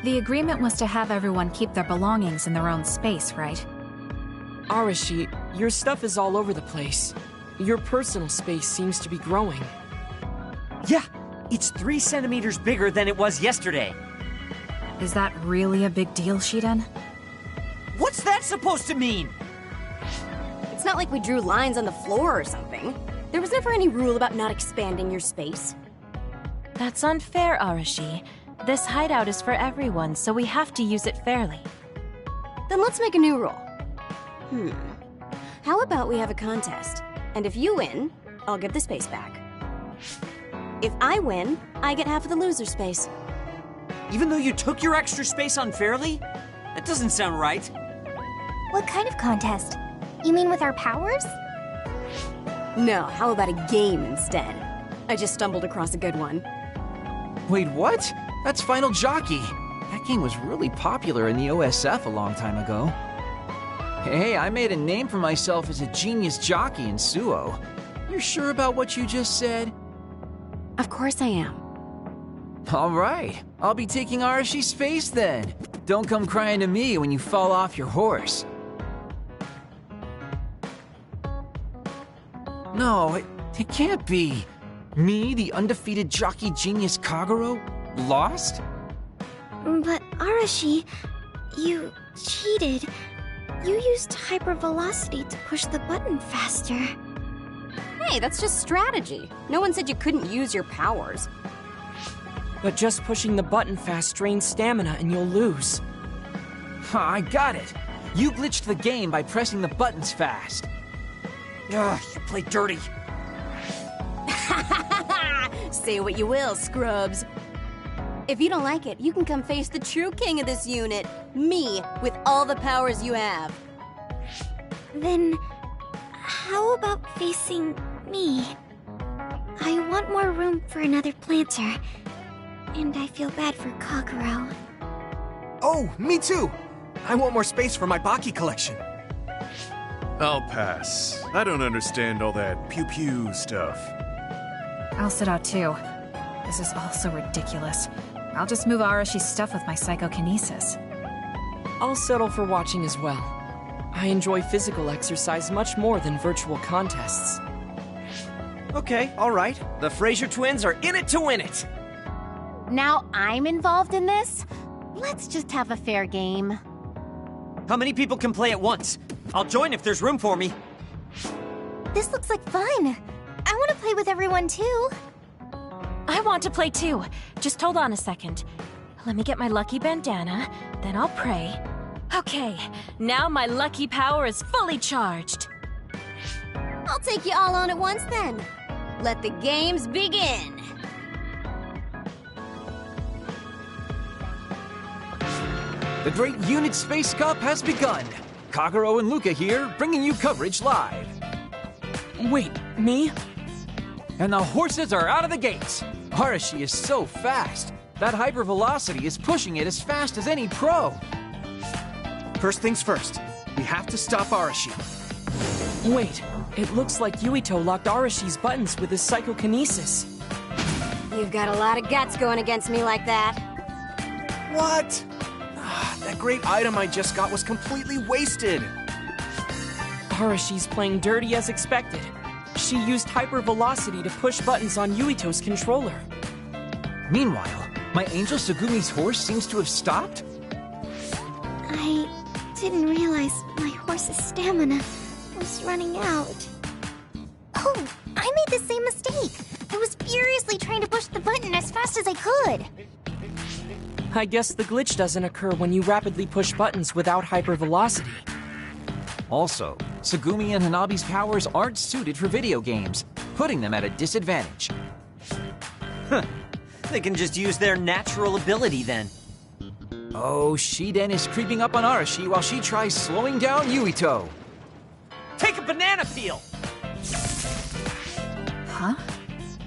The agreement was to have everyone keep their belongings in their own space, right?
Arashi, your stuff is all over the place. Your personal space seems to be growing.
Yeah, it's 3 centimeters bigger than it was yesterday.
Is that really a big deal, Shiden?
What's that supposed to mean?
It's not like we drew lines on the floor or something. There was never any rule about not expanding your space.
That's unfair, Arashi. This hideout is for everyone, so we have to use it fairly.
Then let's make a new rule. How about we have a contest? And if you win, I'll give the space back. If I win, I get half of the loser space.
Even though you took your extra space unfairly? That doesn't sound right.
What kind of contest? You mean with our powers?
No, how about a game instead? I just stumbled across a good one.
Wait, what? That's Final Jockey. That game was really popular in the OSF a long time ago. Hey, I made a name for myself as a genius jockey in Suo. You're sure about what you just said?
Of course I am.
All right, I'll be taking Arashi's space then. Don't come crying to me when you fall off your horse. No, it can't be. Me, the undefeated jockey genius Kagero, lost?
But Arashi, you cheated. You used hypervelocity to push the button faster.
Hey, that's just strategy. No one said you couldn't use your powers.
But just pushing the button fast strains stamina and you'll lose.
I got it. You glitched the game by pressing the buttons fast.
Ugh, you play dirty.
Say what you will, scrubs. If you don't like it, you can come face the true king of this unit. Me, with all the powers you have.
Then, how about facing me? I want more room for another planter. And I feel bad for Kagero.
Oh, me too! I want more space for my Baki collection.
I'll pass. I don't understand all that pew-pew stuff.
I'll sit out too. This is all so ridiculous. I'll just move Arashi's stuff with my psychokinesis.
I'll settle for watching as well. I enjoy physical exercise much more than virtual contests.
Okay, alright. The Fraser twins are in it to win it!
Now I'm involved in this? Let's just have a fair game.
How many people can play at once? I'll join if there's room for me.
This looks like fun. I want to play with everyone too.
I want to play too. Just hold on a second. Let me get my lucky bandana, then I'll pray. Okay, now my lucky power is fully charged.
I'll take you all on at once then. Let the games begin.
The Great Unit Space Cup has begun. Kagero and Luca here, bringing you coverage live.
Wait, me?
And the horses are out of the gates. Arashi is so fast. That hypervelocity is pushing it as fast as any pro.
First things first, we have to stop Arashi.
Wait, it looks like Yuito locked Arashi's buttons with his psychokinesis.
You've got a lot of guts going against me like that.
What? That great item I just got was completely wasted.
Arashi's playing dirty as expected. She used hypervelocity to push buttons on Yuito's controller.
Meanwhile, my angel Sugumi's horse seems to have stopped?
I didn't realize my horse's stamina was running out. Oh, I made the same mistake. I was furiously trying to push the button as fast as I could.
I guess the glitch doesn't occur when you rapidly push buttons without hypervelocity.
Also, Sugumi and Hanabi's powers aren't suited for video games, putting them at a disadvantage.
Huh. They can just use their natural ability then.
Oh, Shiden is creeping up on Arashi while she tries slowing down Yuito.
Take a banana peel!
Huh?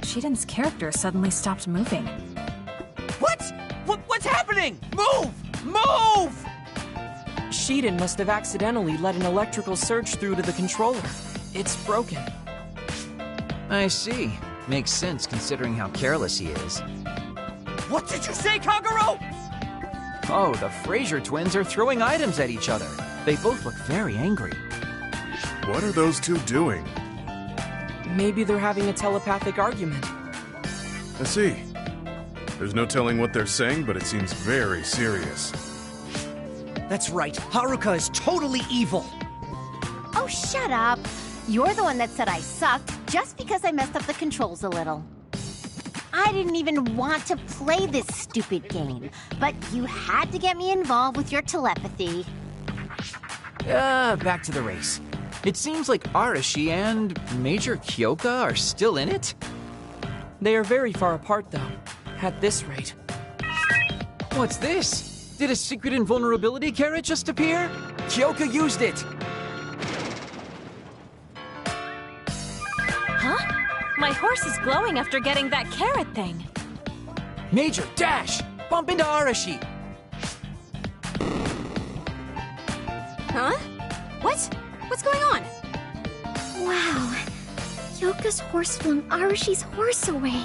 Shiden's character suddenly stopped moving.
What? What's happening? Move! Move!
Shiden must have accidentally let an electrical surge through to the controller. It's broken.
I see. Makes sense considering how careless he is.
What did you say, Kagero?
Oh, the Fraser twins are throwing items at each other. They both look very angry.
What are those two doing?
Maybe they're having a telepathic argument.
I see. There's no telling what they're saying, but it seems very serious.
That's right. Haruka is totally evil.
Oh, shut up. You're the one that said I sucked just because I messed up the controls a little. I didn't even want to play this stupid game, but you had to get me involved with your telepathy.
Back to the race. It seems like Arashi and Major Kyoka are still in it?
They are very far apart, though, at this rate.
What's this? Did a secret invulnerability carrot just appear? Kyoka used it!
Huh? My horse is glowing after getting that carrot thing.
Major, dash! Bump into Arashi!
Huh? What? What's going on?
Wow. Yoka's horse flung Arashi's horse away.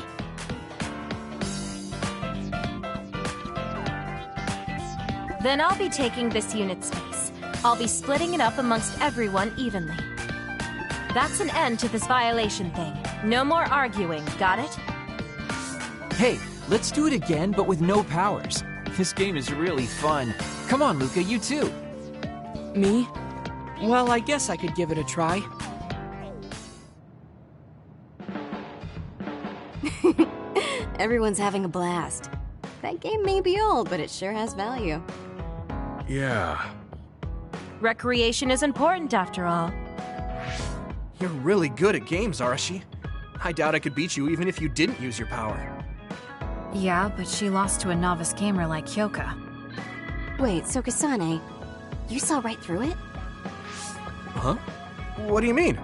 Then I'll be taking this unit space. I'll be splitting it up amongst everyone evenly. That's an end to this violation thing. No more arguing, got it?
Hey, let's do it again, but with no powers. This game is really fun. Come on, Luca, you too.
Me? Well, I guess I could give it a try.
Everyone's having a blast. That game may be old, but it sure has value.
Yeah.
Recreation is important after all.
You're really good at games, Arashi. I doubt I could beat you even if you didn't use your power.
Yeah, but she lost to a novice gamer like Kyoka.
Wait, so Kasane, you saw right through it?
Huh? What do you mean?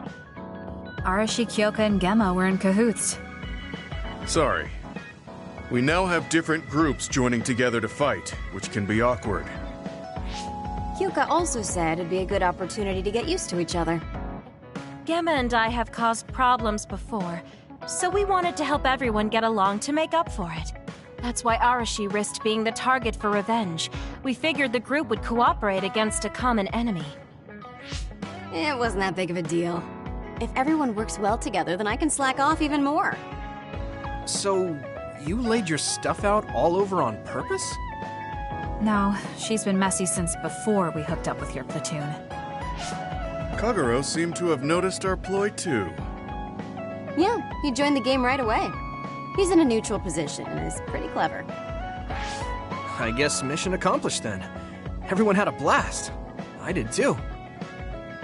Arashi, Kyoka, and Gemma were in cahoots.
Sorry. We now have different groups joining together to fight, which can be awkward.
Hyuka also said it'd be a good opportunity to get used to each other.
Gemma and I have caused problems before, so we wanted to help everyone get along to make up for it. That's why Arashi risked being the target for revenge. We figured the group would cooperate against a common enemy.
It wasn't that big of a deal. If everyone works well together, then I can slack off even more.
So, you laid your stuff out all over on purpose?
No, she's been messy since before we hooked up with your platoon.
Kagero seemed to have noticed our ploy too.
Yeah, he joined the game right away. He's in a neutral position and is pretty clever.
I guess mission accomplished then. Everyone had a blast. I did too.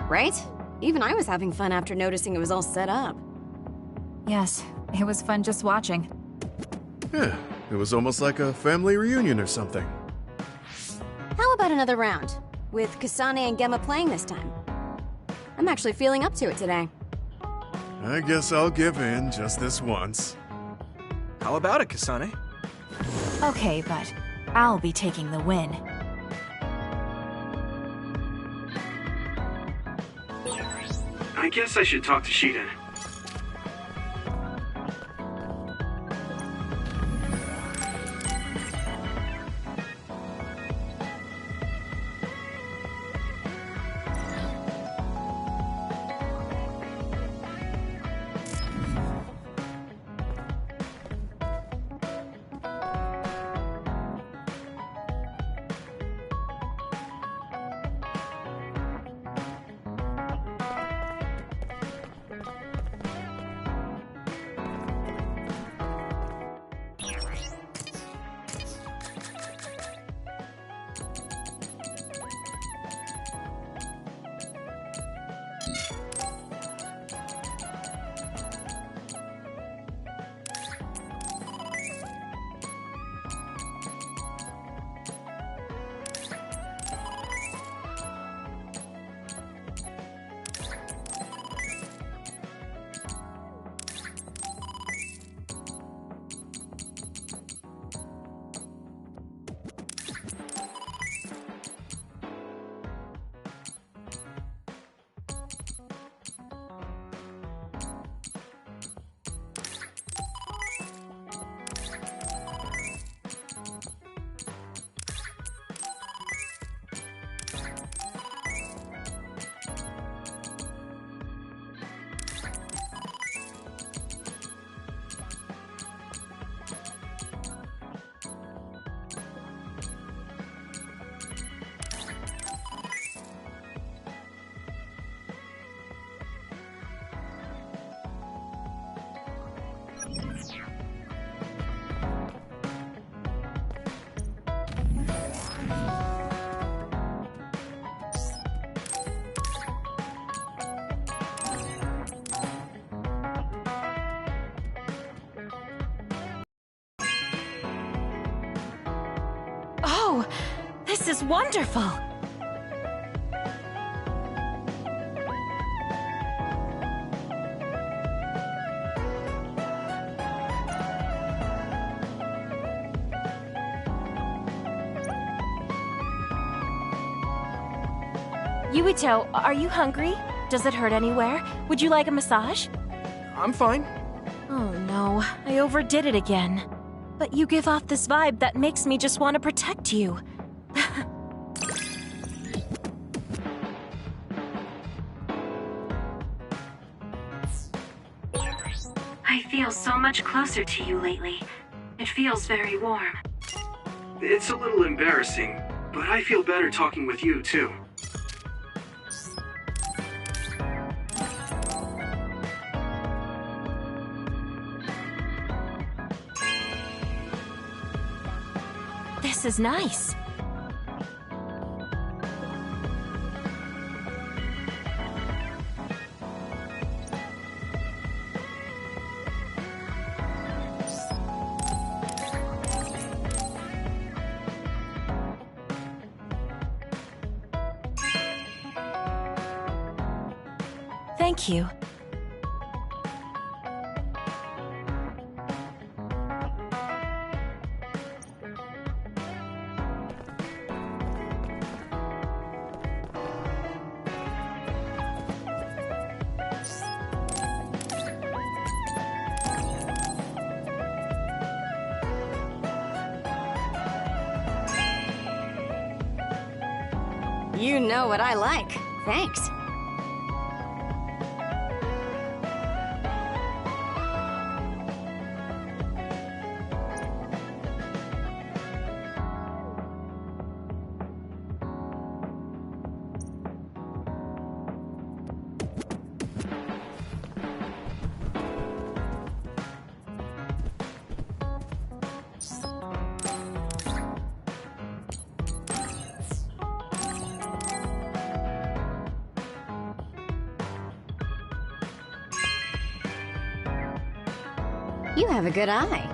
Right? Even I was having fun after noticing it was all set up.
Yes, it was fun just watching.
Yeah, it was almost like a family reunion or something.
How about another round? With Kasane and Gemma playing this time. I'm actually feeling up to it today.
I guess I'll give in just this once.
How about it, Kasane?
Okay, but I'll be taking the win.
I guess I should talk to Shiden.
Oh, this is wonderful! Yuito, are you hungry? Does it hurt anywhere? Would you like a massage?
I'm fine.
Oh no, I overdid it again. But you give off this vibe that makes me just want to protect you.
I feel so much closer to you lately. It feels very warm.
It's a little embarrassing, but I feel better talking with you, too.
This is nice. Thank you.
know what I like. Thanks. You have a good eye.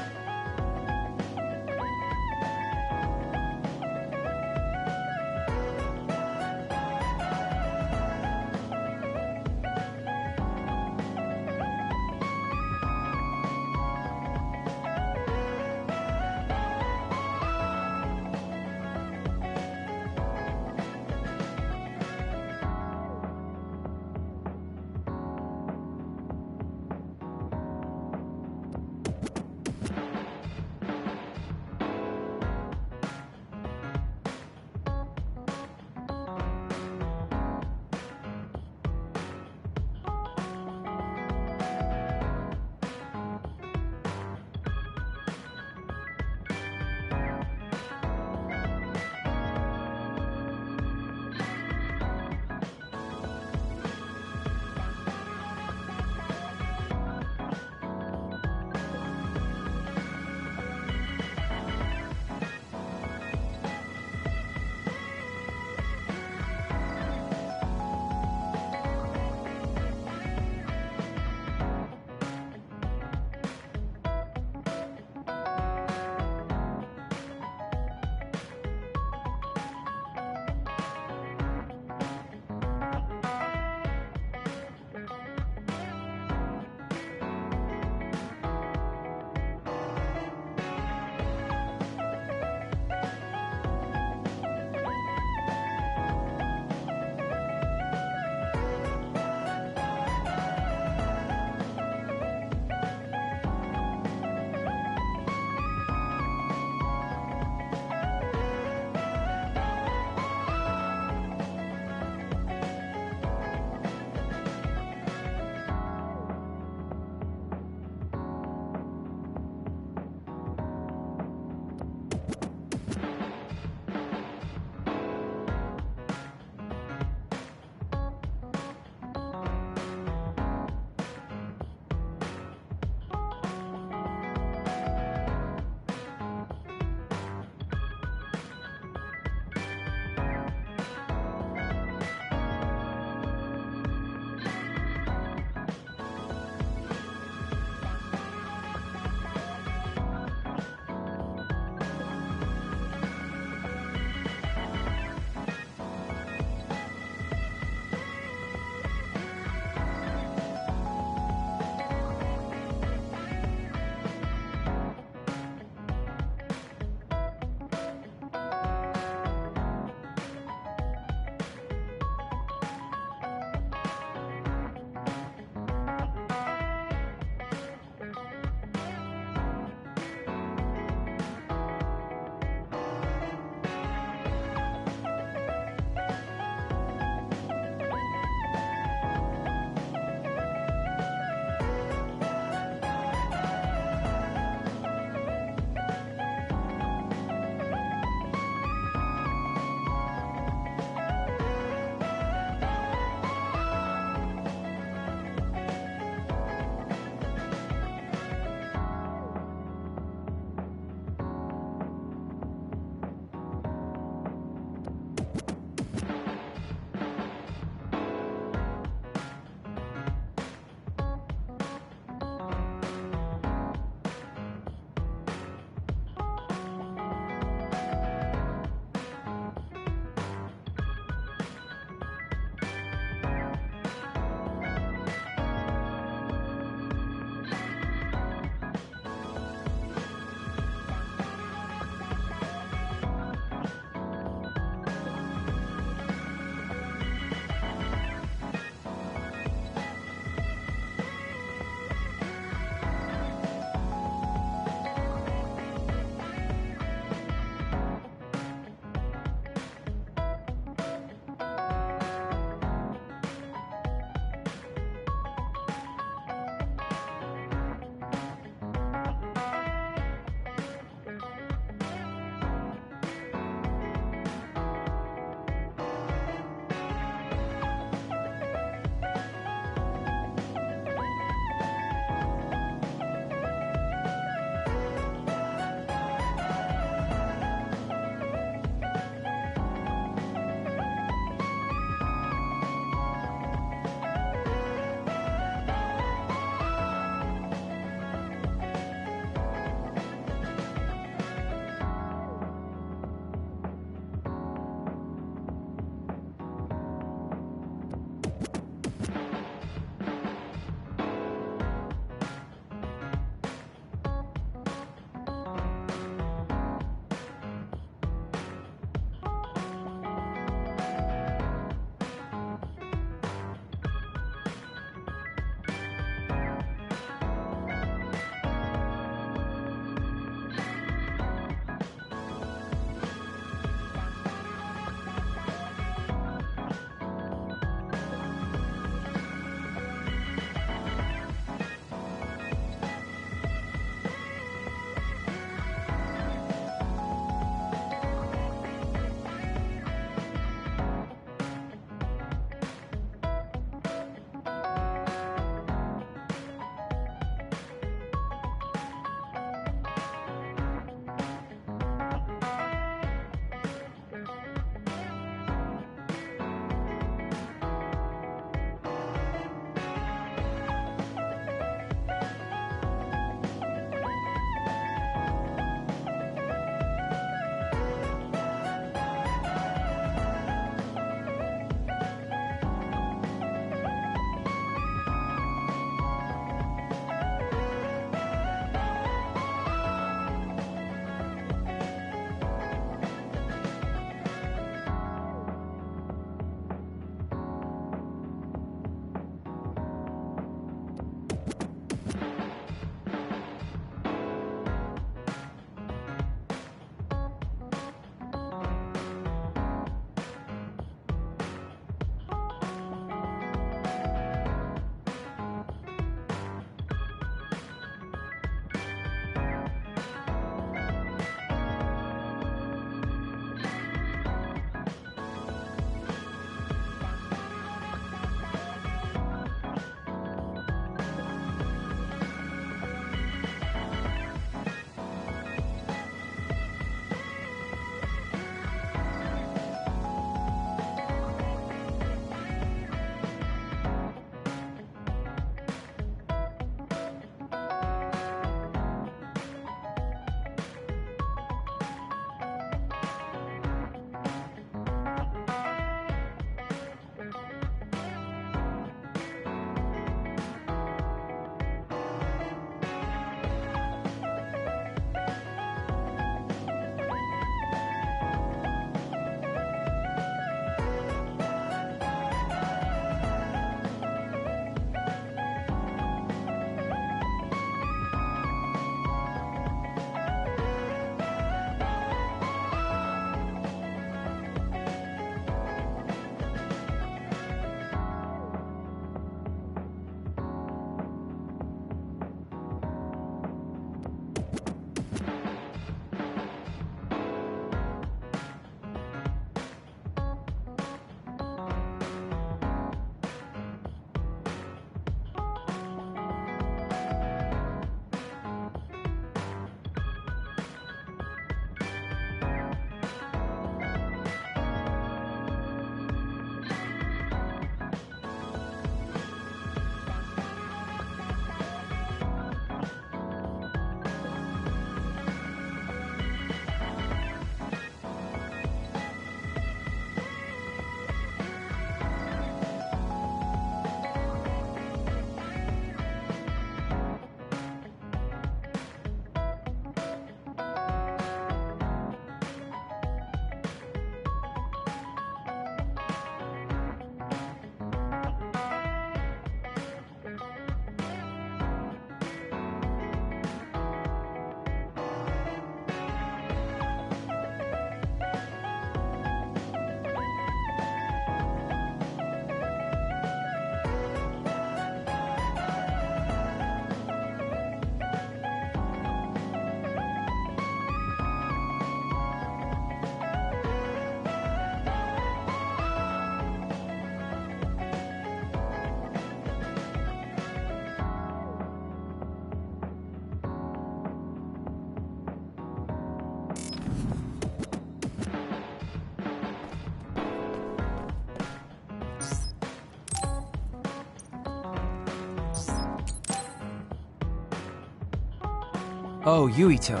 Oh, Yuito.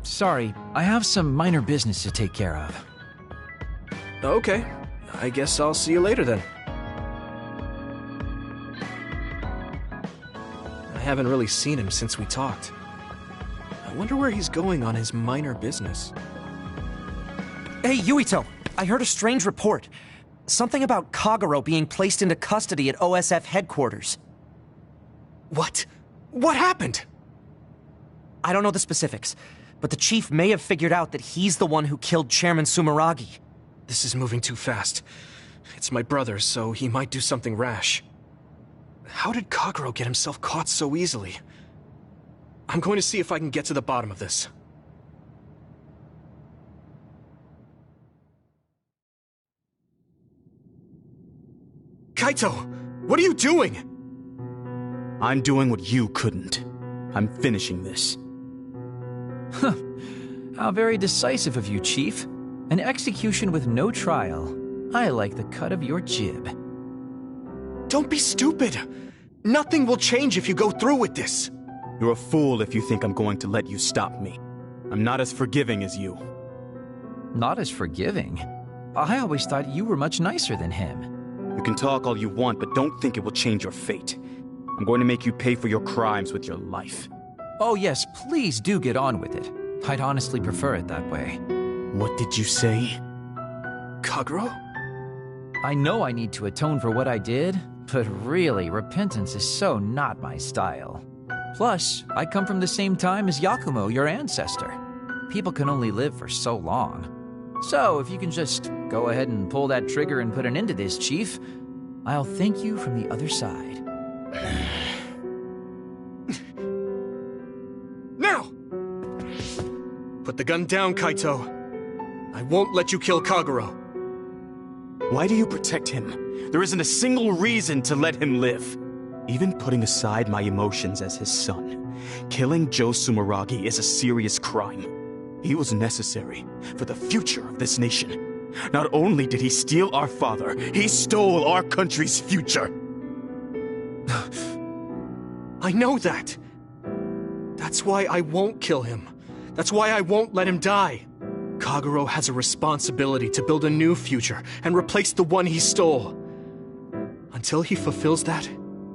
Sorry, I have some minor business to take care of.
Okay, I guess I'll see you later then. I haven't really seen him since we talked. I wonder where he's going on his minor business.
Hey, Yuito! I heard a strange report. Something about Kagero being placed into custody at OSF headquarters.
What? What happened?
I don't know the specifics, but the chief may have figured out that he's the one who killed Chairman Sumeragi.
This is moving too fast. It's my brother, so he might do something rash. How did Kagero get himself caught so easily? I'm going to see if I can get to the bottom of this. Kaito! What are you doing?
I'm doing what you couldn't. I'm finishing this.
Huh. How very decisive of you, Chief. An execution with no trial. I like the cut of your jib.
Don't be stupid! Nothing will change if you go through with this!
You're a fool if you think I'm going to let you stop me. I'm not as forgiving as you.
Not as forgiving? I always thought you were much nicer than him.
You can talk all you want, but don't think it will change your fate. I'm going to make you pay for your crimes with your life.
Oh yes, please do get on with it. I'd honestly prefer it that way.
What did you say?
Kagero?
I know I need to atone for what I did, but really, repentance is so not my style. Plus, I come from the same time as Yakumo, your ancestor. People can only live for so long. So, if you can just go ahead and pull that trigger and put an end to this, Chief, I'll thank you from the other side.
Now! Put the gun down, Kaito. I won't let you kill Kagero.
Why do you protect him? There isn't a single reason to let him live. Even putting aside my emotions as his son, killing Joe Sumeragi is a serious crime. He was necessary for the future of this nation. Not only did he steal our father, he stole our country's future.
I know that. That's why I won't kill him. That's why I won't let him die. Kagero has a responsibility to build a new future and replace the one he stole. Until he fulfills that,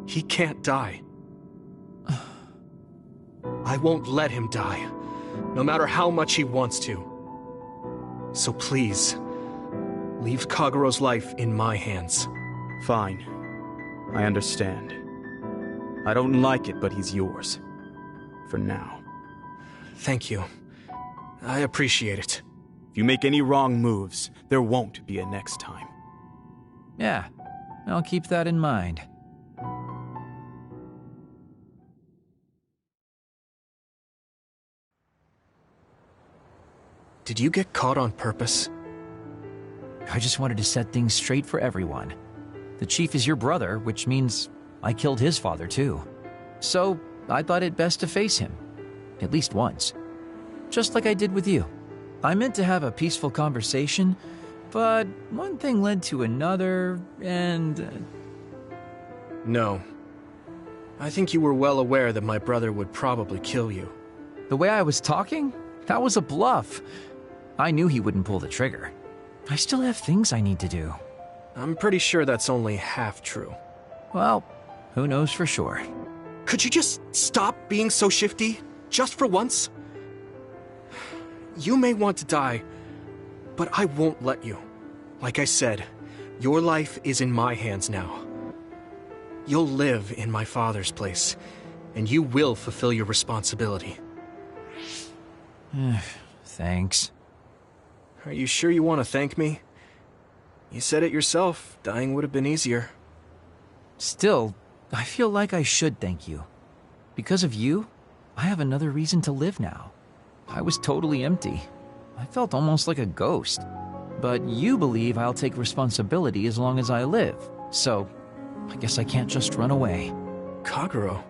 he can't die. I won't let him die, no matter how much he wants to. So please, leave Kagero's life in my hands.
Fine. I understand. I don't like it, but he's yours. For now.
Thank you. I appreciate it.
If you make any wrong moves, there won't be a next time.
Yeah, I'll keep that in mind.
Did you get caught on purpose?
I just wanted to set things straight for everyone. The Chief is your brother, which means I killed his father too. So, I thought it best to face him. At least once. Just like I did with you. I meant to have a peaceful conversation, but one thing led to another, and...
No. I think you were well aware that my brother would probably kill you.
The way I was talking? That was a bluff. I knew he wouldn't pull the trigger. I still have things I need to do.
I'm pretty sure that's only half true.
Well, who knows for sure.
Could you just stop being so shifty? Just for once? You may want to die, but I won't let you. Like I said, your life is in my hands now. You'll live in my father's place, and you will fulfill your responsibility.
Thanks.
Are you sure you want to thank me? You said it yourself, dying would have been easier.
Still, I feel like I should thank you. Because of you, I have another reason to live now. I was totally empty. I felt almost like a ghost. But you believe I'll take responsibility as long as I live, so I guess I can't just run away.
Kagero?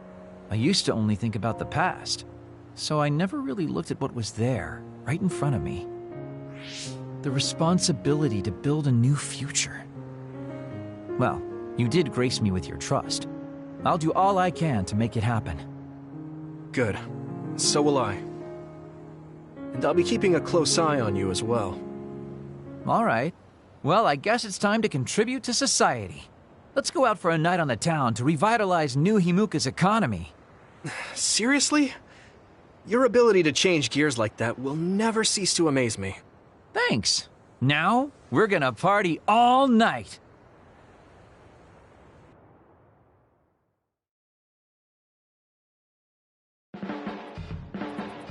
I used to only think about the past, so I never really looked at what was there, right in front of me. The responsibility to build a new future. Well, you did grace me with your trust. I'll do all I can to make it happen.
Good. So will I. And I'll be keeping a close eye on you as well.
All right. Well, I guess it's time to contribute to society. Let's go out for a night on the town to revitalize New Himuka's economy.
Seriously? Your ability to change gears like that will never cease to amaze me.
Thanks. Now, we're gonna party all night.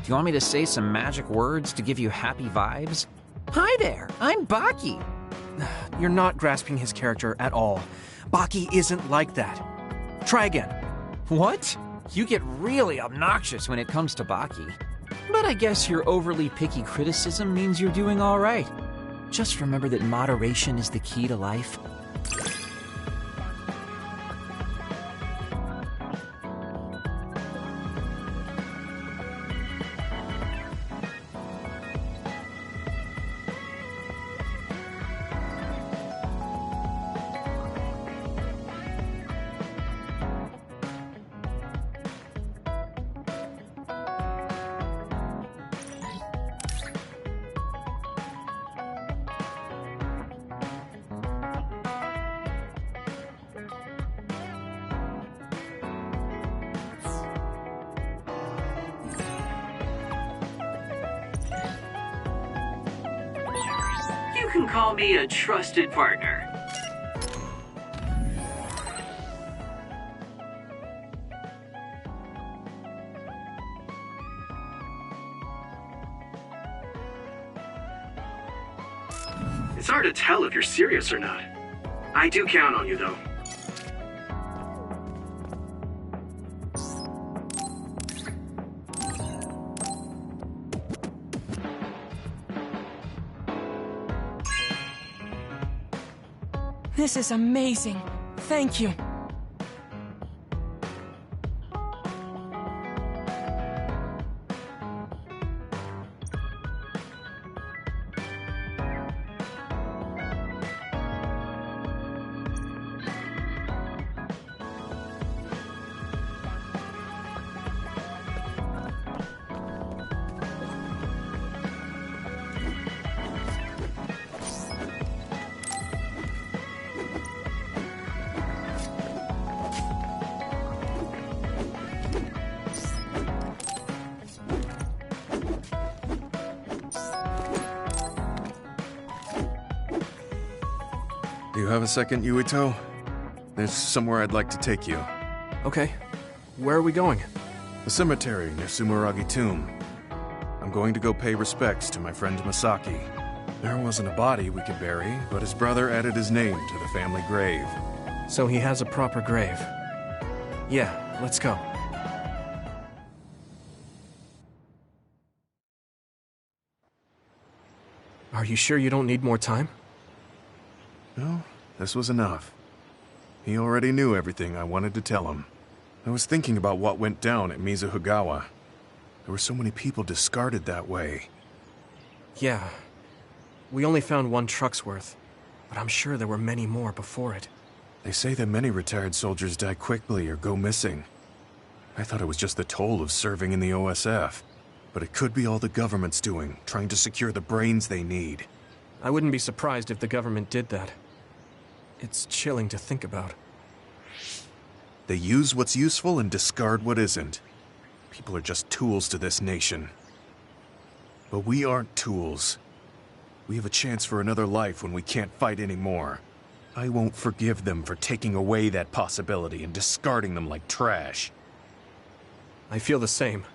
Do you want me to say some magic words to give you happy vibes? Hi there, I'm Baki.
You're not grasping his character at all. Baki isn't like that. Try again.
What? You get really obnoxious when it comes to Baki. But I guess your overly picky criticism means you're doing all right. Just remember that moderation is the key to life.
You can call me a trusted partner. It's hard to tell if you're serious or not. I do count on you, though.
This is amazing. Thank you.
Do you have a second, Yuito? There's somewhere I'd like to take you.
Okay. Where are we going?
The cemetery near Sumeragi Tomb. I'm going to go pay respects to my friend Masaki. There wasn't a body we could bury, but his brother added his name to the family grave.
So he has a proper grave. Yeah, let's go. Are you sure you don't need more time?
No, this was enough. He already knew everything I wanted to tell him. I was thinking about what went down at Mizuhigawa. There were so many people discarded that way.
Yeah. We only found one truck's worth, but I'm sure there were many more before it.
They say that many retired soldiers die quickly or go missing. I thought it was just the toll of serving in the OSF. But it could be all the government's doing, trying to secure the brains they need.
I wouldn't be surprised if the government did that. It's chilling to think about.
They use what's useful and discard what isn't. People are just tools to this nation. But we aren't tools. We have a chance for another life when we can't fight anymore. I won't forgive them for taking away that possibility and discarding them like trash.
I feel the same.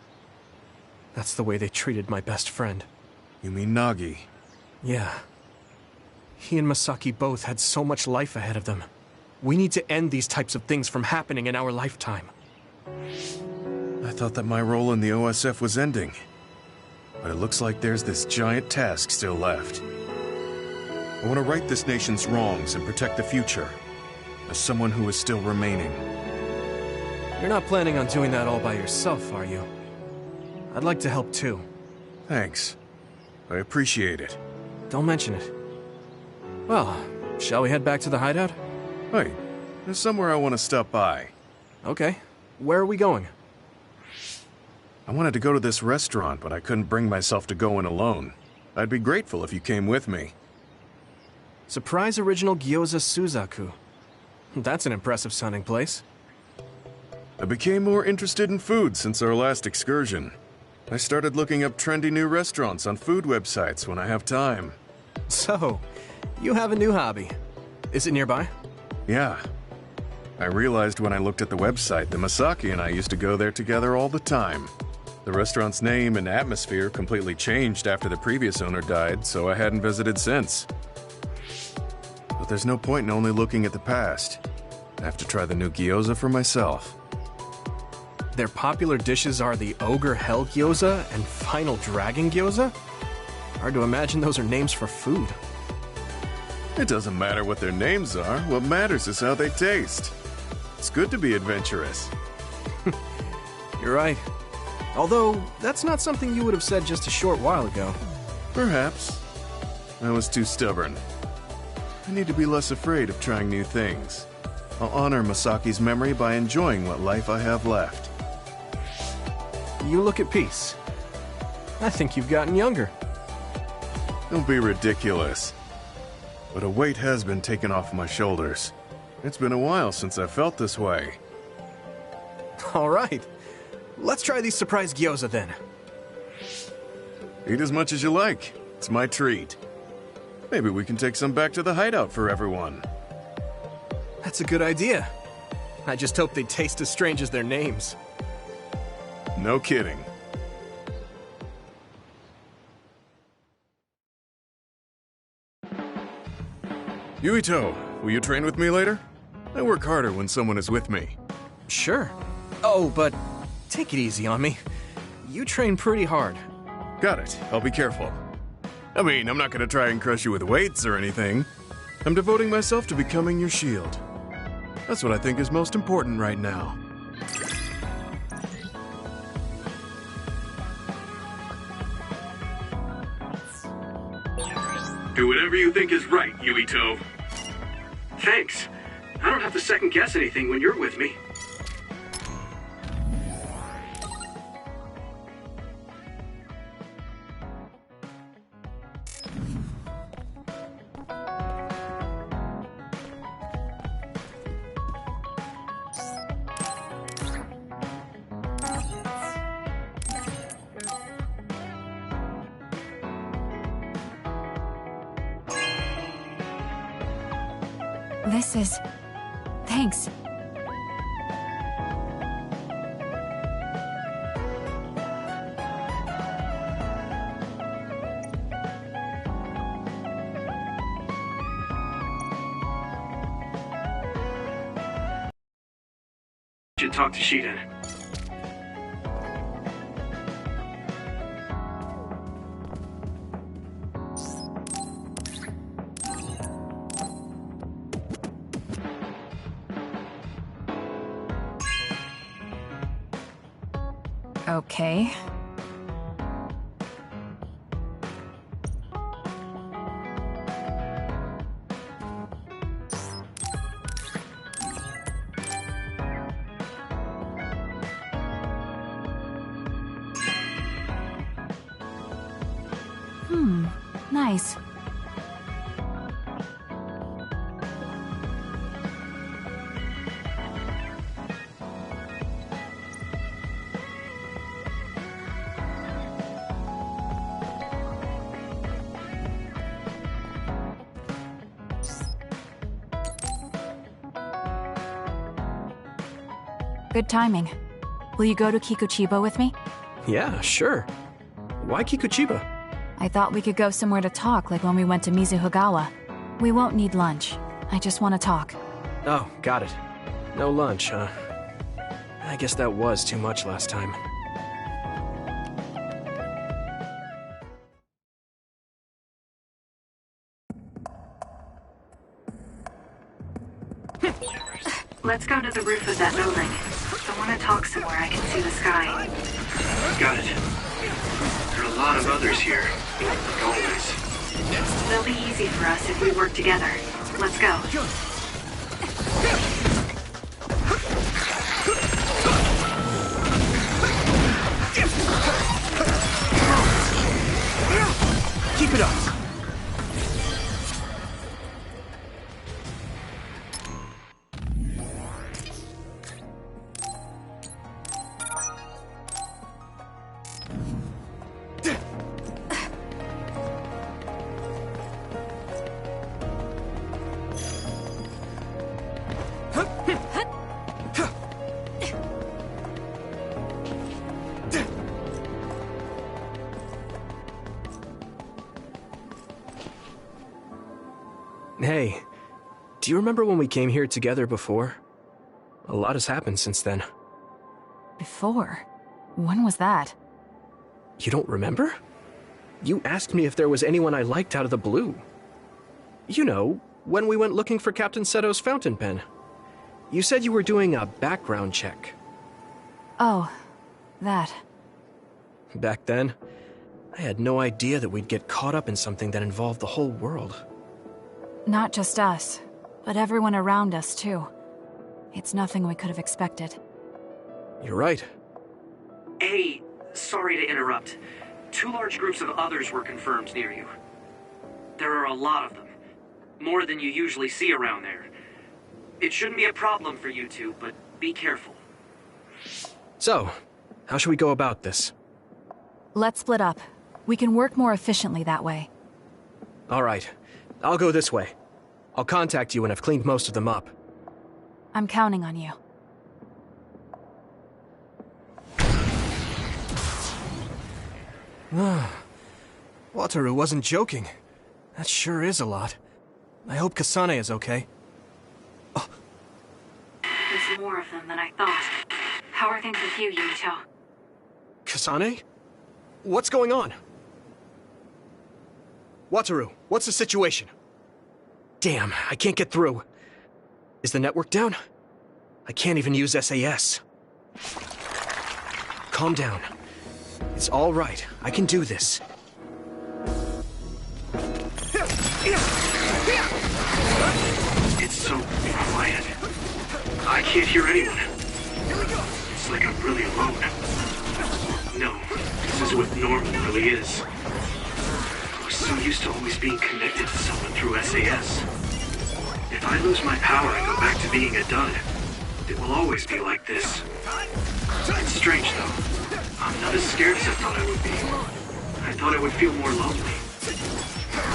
That's the way they treated my best friend.
You mean Nagi?
Yeah. He and Masaki both had so much life ahead of them. We need to end these types of things from happening in our lifetime.
I thought that my role in the OSF was ending. But it looks like there's this giant task still left. I want to right this nation's wrongs and protect the future. As someone who is still remaining.
You're not planning on doing that all by yourself, are you? I'd like to help too.
Thanks. I appreciate it.
Don't mention it. Well, shall we head back to the hideout?
Wait, there's somewhere I want to stop by.
Okay. Where are we going?
I wanted to go to this restaurant, but I couldn't bring myself to go in alone. I'd be grateful if you came with me.
Surprise original gyoza Suzaku. That's an impressive sounding place.
I became more interested in food since our last excursion. I started looking up trendy new restaurants on food websites when I have time.
So, you have a new hobby. Is it nearby?
Yeah. I realized when I looked at the website that Masaki and I used to go there together all the time. The restaurant's name and atmosphere completely changed after the previous owner died, so I hadn't visited since. But there's no point in only looking at the past. I have to try the new gyoza for myself.
Their popular dishes are the Ogre Hell Gyoza and Final Dragon Gyoza? Hard to imagine those are names for food.
It doesn't matter what their names are. What matters is how they taste. It's good to be adventurous.
You're right. Although, that's not something you would have said just a short while ago.
Perhaps. I was too stubborn. I need to be less afraid of trying new things. I'll honor Masaki's memory by enjoying what life I have left.
You look at peace. I think you've gotten younger.
Don't be ridiculous. But a weight has been taken off my shoulders. It's been a while since I felt this way.
All right. Let's try these surprise gyoza then.
Eat as much as you like. It's my treat. Maybe we can take some back to the hideout for everyone.
That's a good idea. I just hope they taste as strange as their names.
No kidding. Yuito, will you train with me later? I work harder when someone is with me.
Sure. Oh, but take it easy on me. You train pretty hard.
Got it. I'll be careful. I mean, I'm not gonna try and crush you with weights or anything. I'm devoting myself to becoming your shield. That's what I think is most important right now.
Do whatever you think is right, Yuito. Thanks. I don't have to second guess anything when you're with me.
This is... Thanks.
Should talk to Shiden.
Okay. Nice. Good timing. Will you go to Kikuchiba with me?
Yeah, sure. Why Kikuchiba?
I thought we could go somewhere to talk, like when we went to Mizuhigawa. We won't need lunch. I just want to talk.
Oh, got it. No lunch, huh? I guess that was too much last time.
Let's go to the roof of that building. I want to talk somewhere I can see the sky.
Got it. There are a lot of others here. Like always.
They'll be easy for us if we work together. Let's go.
it up! Hey, do you remember when we came here together before? A lot has happened since then.
Before? When was that?
You don't remember? You asked me if there was anyone I liked out of the blue. You know, when we went looking for Captain Seto's fountain pen. You said you were doing a background check.
Oh, that.
Back then, I had no idea that we'd get caught up in something that involved the whole world.
Not just us, but everyone around us, too. It's nothing we could have expected.
You're right.
Hey, sorry to interrupt. 2 large groups of others were confirmed near you. There are a lot of them. More than you usually see around there. It shouldn't be a problem for you two, but be careful.
So, how should we go about this?
Let's split up. We can work more efficiently that way.
All right. I'll go this way. I'll contact you when I've cleaned most of them up.
I'm counting on you.
Wataru wasn't joking. That sure is a lot. I hope Kasane is okay.
There's more of them than I thought. How are things with you, Yuito?
Kasane? What's going on? Wataru, what's the situation? Damn, I can't get through. Is the network down? I can't even use SAS. Calm down. It's all right. I can do this.
It's so quiet. I can't hear anyone. It's like I'm really alone. No, this is what normal really is. I was so used to always being connected to someone through SAS. If I lose my power and go back to being a dud, it will always be like this. It's strange though. I'm not as scared as I thought I would be. I thought I would feel more lonely.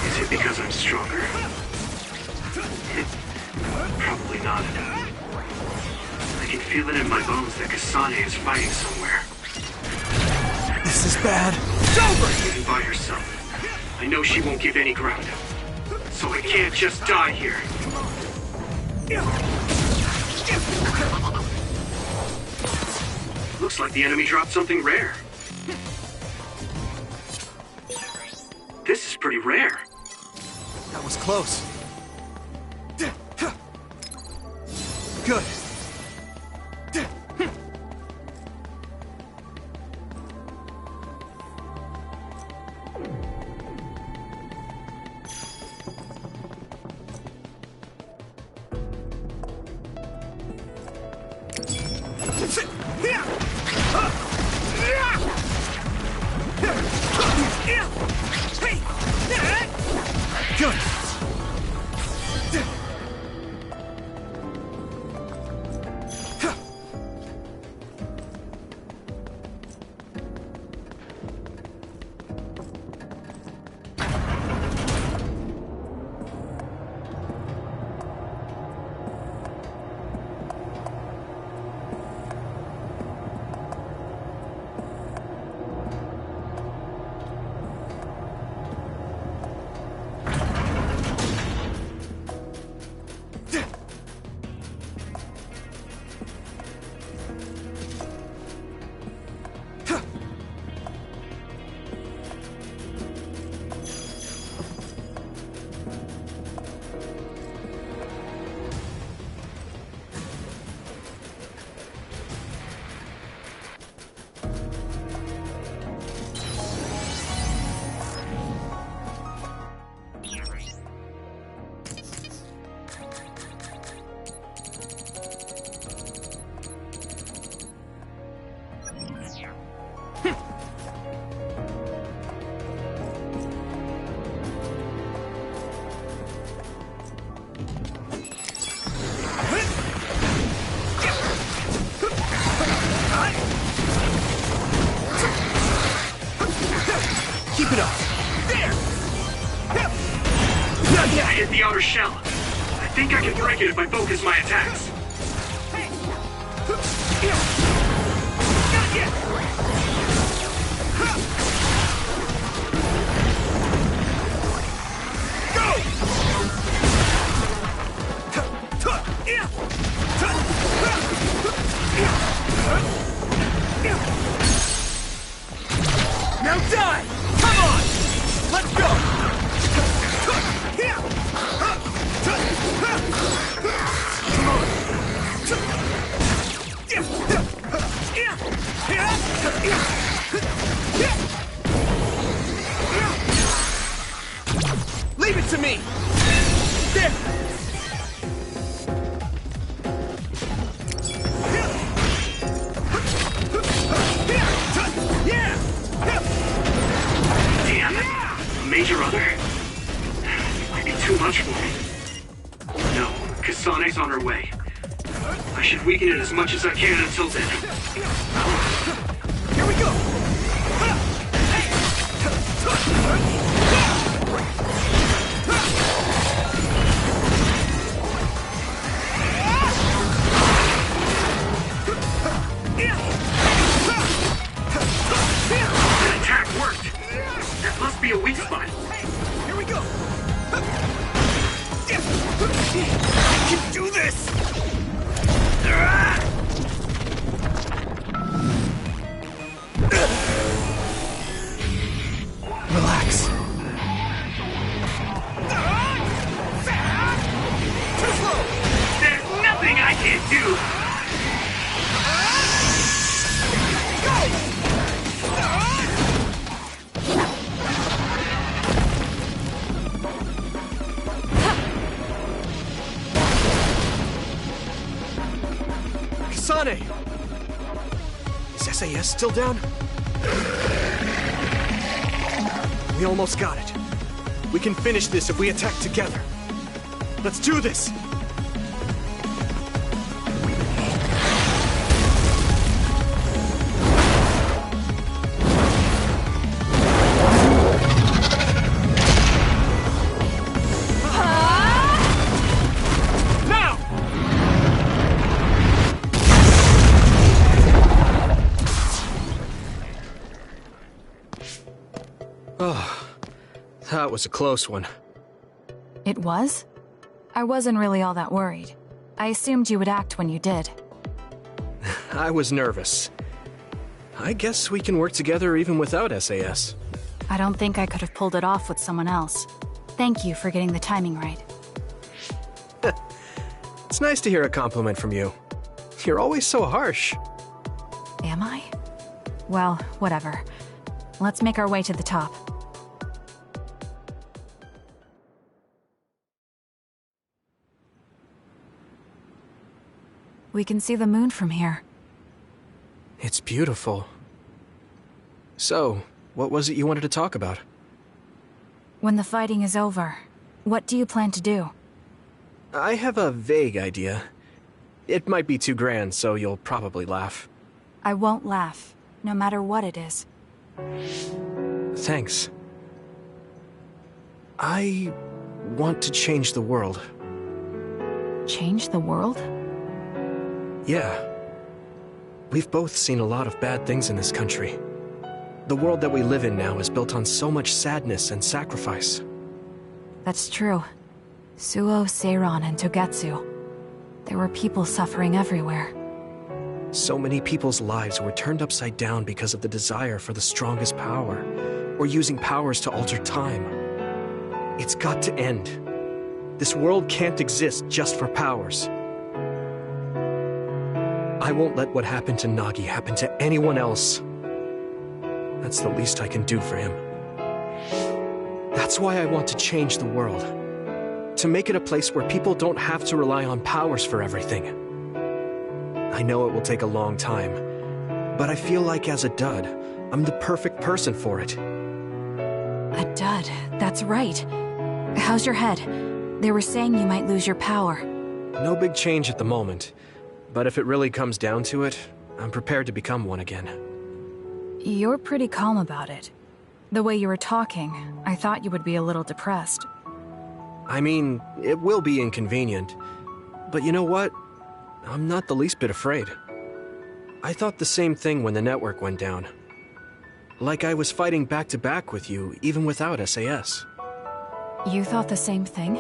Is it because I'm stronger? Probably not. I can feel it in my bones that Kasane is fighting somewhere.
This is bad.
It's over! Even by herself. I know she won't give any ground. So I can't just die here. Looks like the enemy dropped something rare. This is pretty rare.
That was close. Good.
the outer shell. I think I can break it if I focus my attacks.
Now die! Come on! Let's go! Leave it to me! There!
Damn, a major other. Might be too much for me. No, Kasane's on her way. I should weaken it as much as I can until then.
Here we go!
That attack worked. That must be a weak spot.
Here we go! I can do this! Relax. Too slow!
There's nothing I can't do!
Kasane! Is SAS still down? We almost got it. We can finish this if we attack together. Let's do this! Now! Oh, that was a close one.
It was? I wasn't really all that worried. I assumed you would act when you did.
I was nervous. I guess we can work together even without SAS.
I don't think I could have pulled it off with someone else. Thank you for getting the timing right.
It's nice to hear a compliment from you. You're always so harsh.
Am I? Well, whatever. Let's make our way to the top. We can see the moon from here.
It's beautiful. So, what was it you wanted to talk about?
When the fighting is over, what do you plan to do?
I have a vague idea. It might be too grand, so you'll probably laugh.
I won't laugh, no matter what it is.
Thanks. I want to change the world.
Change the world?
Yeah. We've both seen a lot of bad things in this country. The world that we live in now is built on so much sadness and sacrifice.
That's true. Suo, Seiran, and Togetsu. There were people suffering everywhere.
So many people's lives were turned upside down because of the desire for the strongest power, or using powers to alter time. It's got to end. This world can't exist just for powers. I won't let what happened to Nagi happen to anyone else. That's the least I can do for him. That's why I want to change the world. To make it a place where people don't have to rely on powers for everything. I know it will take a long time, but I feel like as a dud, I'm the perfect person for it.
A dud, that's right. How's your head? They were saying you might lose your power.
No big change at the moment, but if it really comes down to it, I'm prepared to become one again.
You're pretty calm about it. The way you were talking, I thought you would be a little depressed.
I mean, it will be inconvenient. But you know what? I'm not the least bit afraid. I thought the same thing when the network went down. Like I was fighting back-to-back with you, even without SAS.
You thought the same thing?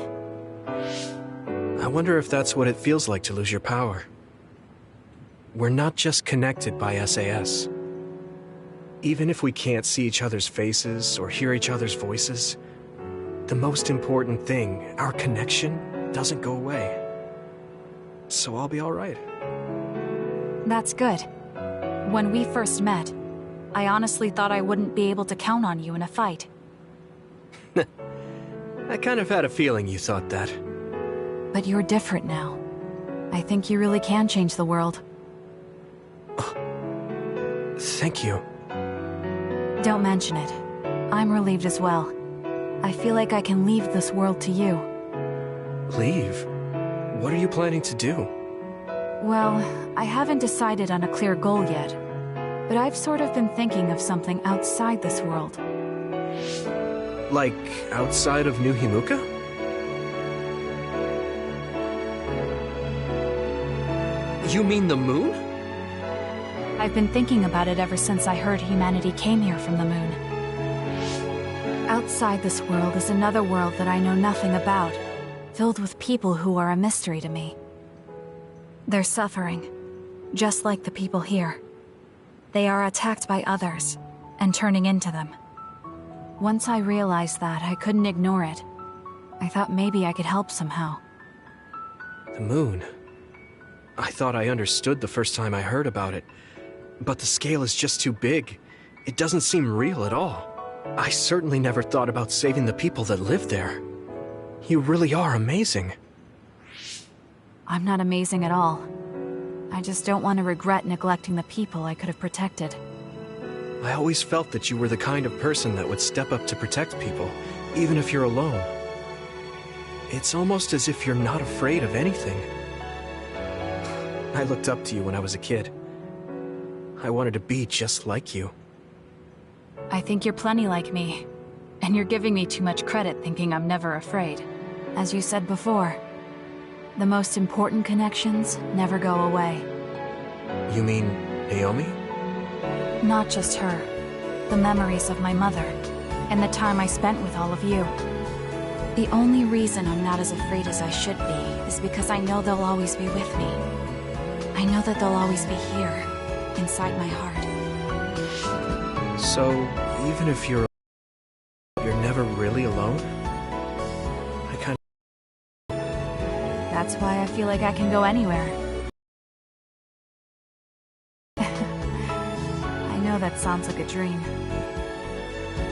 I wonder if that's what it feels like to lose your power. We're not just connected by SAS. Even if we can't see each other's faces or hear each other's voices, the most important thing, our connection, doesn't go away. So I'll be all right.
That's good. When we first met, I honestly thought I wouldn't be able to count on you in a fight.
I kind of had a feeling you thought that.
But you're different now. I think you really can change the world.
Thank you.
Don't mention it. I'm relieved as well. I feel like I can leave this world to you.
Leave? What are you planning to do?
Well, I haven't decided on a clear goal yet, but I've sort of been thinking of something outside this world.
Like, outside of New Himuka? You mean the moon?
I've been thinking about it ever since I heard humanity came here from the moon. Outside this world is another world that I know nothing about, filled with people who are a mystery to me. They're suffering, just like the people here. They are attacked by others, and turning into them. Once I realized that, I couldn't ignore it. I thought maybe I could help somehow.
The moon. I thought I understood the first time I heard about it, but the scale is just too big. It doesn't seem real at all. I certainly never thought about saving the people that live there. You really are amazing.
I'm not amazing at all. I just don't want to regret neglecting the people I could have protected.
I always felt that you were the kind of person that would step up to protect people, even if you're alone. It's almost as if you're not afraid of anything. I looked up to you when I was a kid. I wanted to be just like you.
I think you're plenty like me. And you're giving me too much credit thinking I'm never afraid. As you said before, the most important connections never go away.
You mean Naomi?
Not just her. The memories of my mother, and the time I spent with all of you. The only reason I'm not as afraid as I should be is because I know they'll always be with me. I know that they'll always be here, inside my heart.
So, even if you're never really alone? I kind of...
That's why I feel like I can go anywhere. I know that sounds like a dream.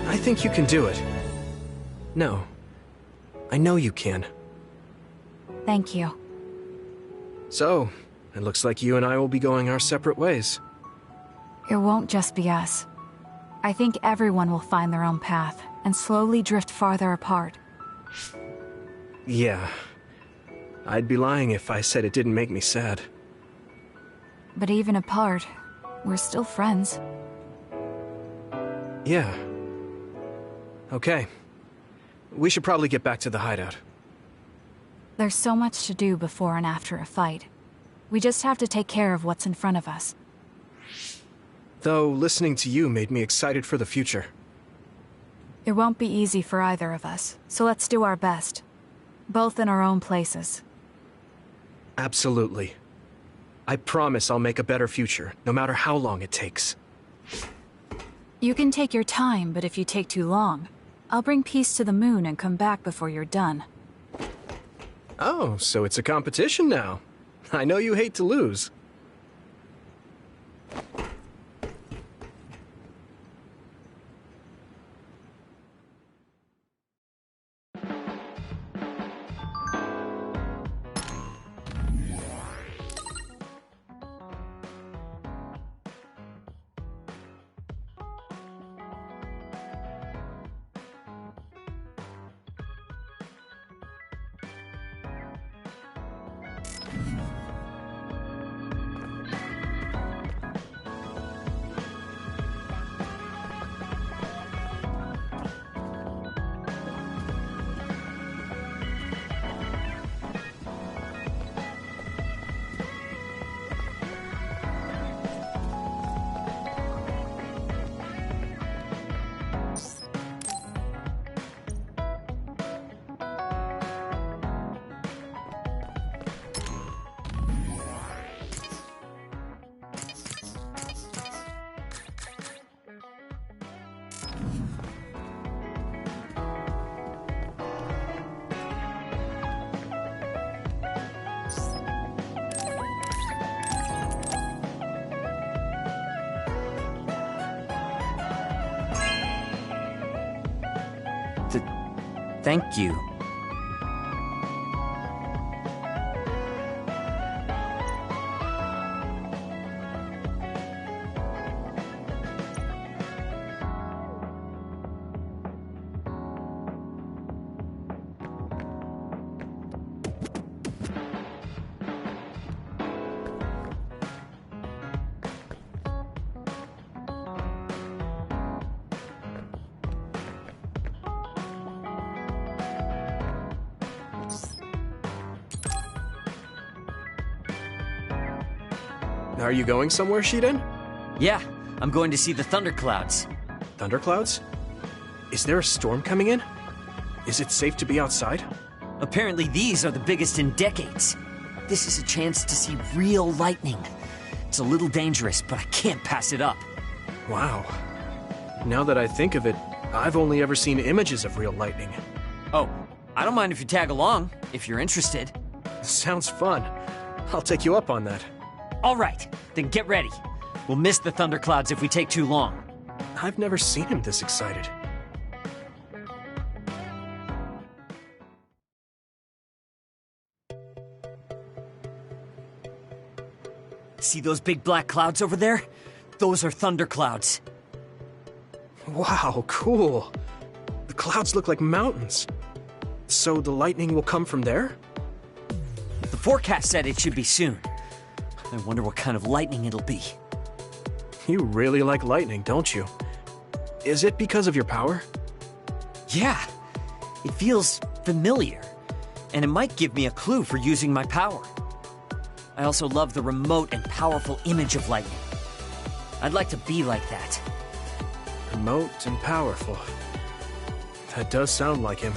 I think you can do it. No. I know you can.
Thank you.
So, it looks like you and I will be going our separate ways.
It won't just be us. I think everyone will find their own path, and slowly drift farther apart.
Yeah. I'd be lying if I said it didn't make me sad.
But even apart, we're still friends.
Yeah. Okay. We should probably get back to the hideout.
There's so much to do before and after a fight. We just have to take care of what's in front of us.
Though, listening to you made me excited for the future.
It won't be easy for either of us, so let's do our best. Both in our own places.
Absolutely. I promise I'll make a better future, no matter how long it takes.
You can take your time, but if you take too long, I'll bring peace to the moon and come back before you're done.
Oh, so it's a competition now. I know you hate to lose.
Thank you.
Are you going somewhere, Shiden?
Yeah, I'm going to see the thunderclouds.
Thunderclouds? Is there a storm coming in? Is it safe to be outside?
Apparently these are the biggest in decades. This is a chance to see real lightning. It's a little dangerous, but I can't pass it up.
Wow. Now that I think of it, I've only ever seen images of real lightning.
Oh, I don't mind if you tag along, if you're interested.
Sounds fun. I'll take you up on that.
All right, then get ready. We'll miss the thunderclouds if we take too long.
I've never seen him this excited.
See those big black clouds over there? Those are thunderclouds.
Wow, cool. The clouds look like mountains. So the lightning will come from there?
The forecast said it should be soon. I wonder what kind of lightning it'll be.
You really like lightning, don't you? Is it because of your power?
Yeah, it feels familiar, and it might give me a clue for using my power. I also love the remote and powerful image of lightning. I'd like to be like that.
Remote and powerful. That does sound like him.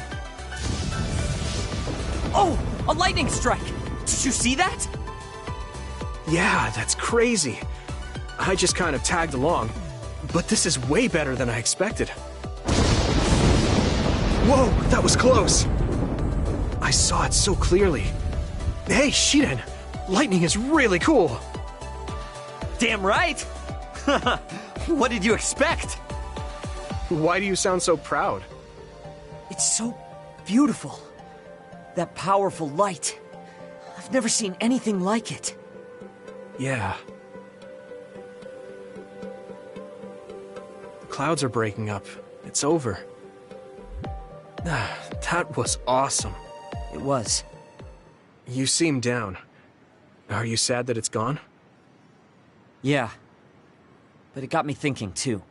Oh, a lightning strike! Did you see that?
Yeah, that's crazy. I just kind of tagged along, but this is way better than I expected. Whoa, that was close. I saw it so clearly. Hey, Shiden, lightning is really cool.
Damn right. What did you expect?
Why do you sound so proud?
It's so beautiful. That powerful light. I've never seen anything like it.
Yeah. The clouds are breaking up. It's over. That was awesome.
It was.
You seem down. Are you sad that it's gone?
Yeah. But it got me thinking, too.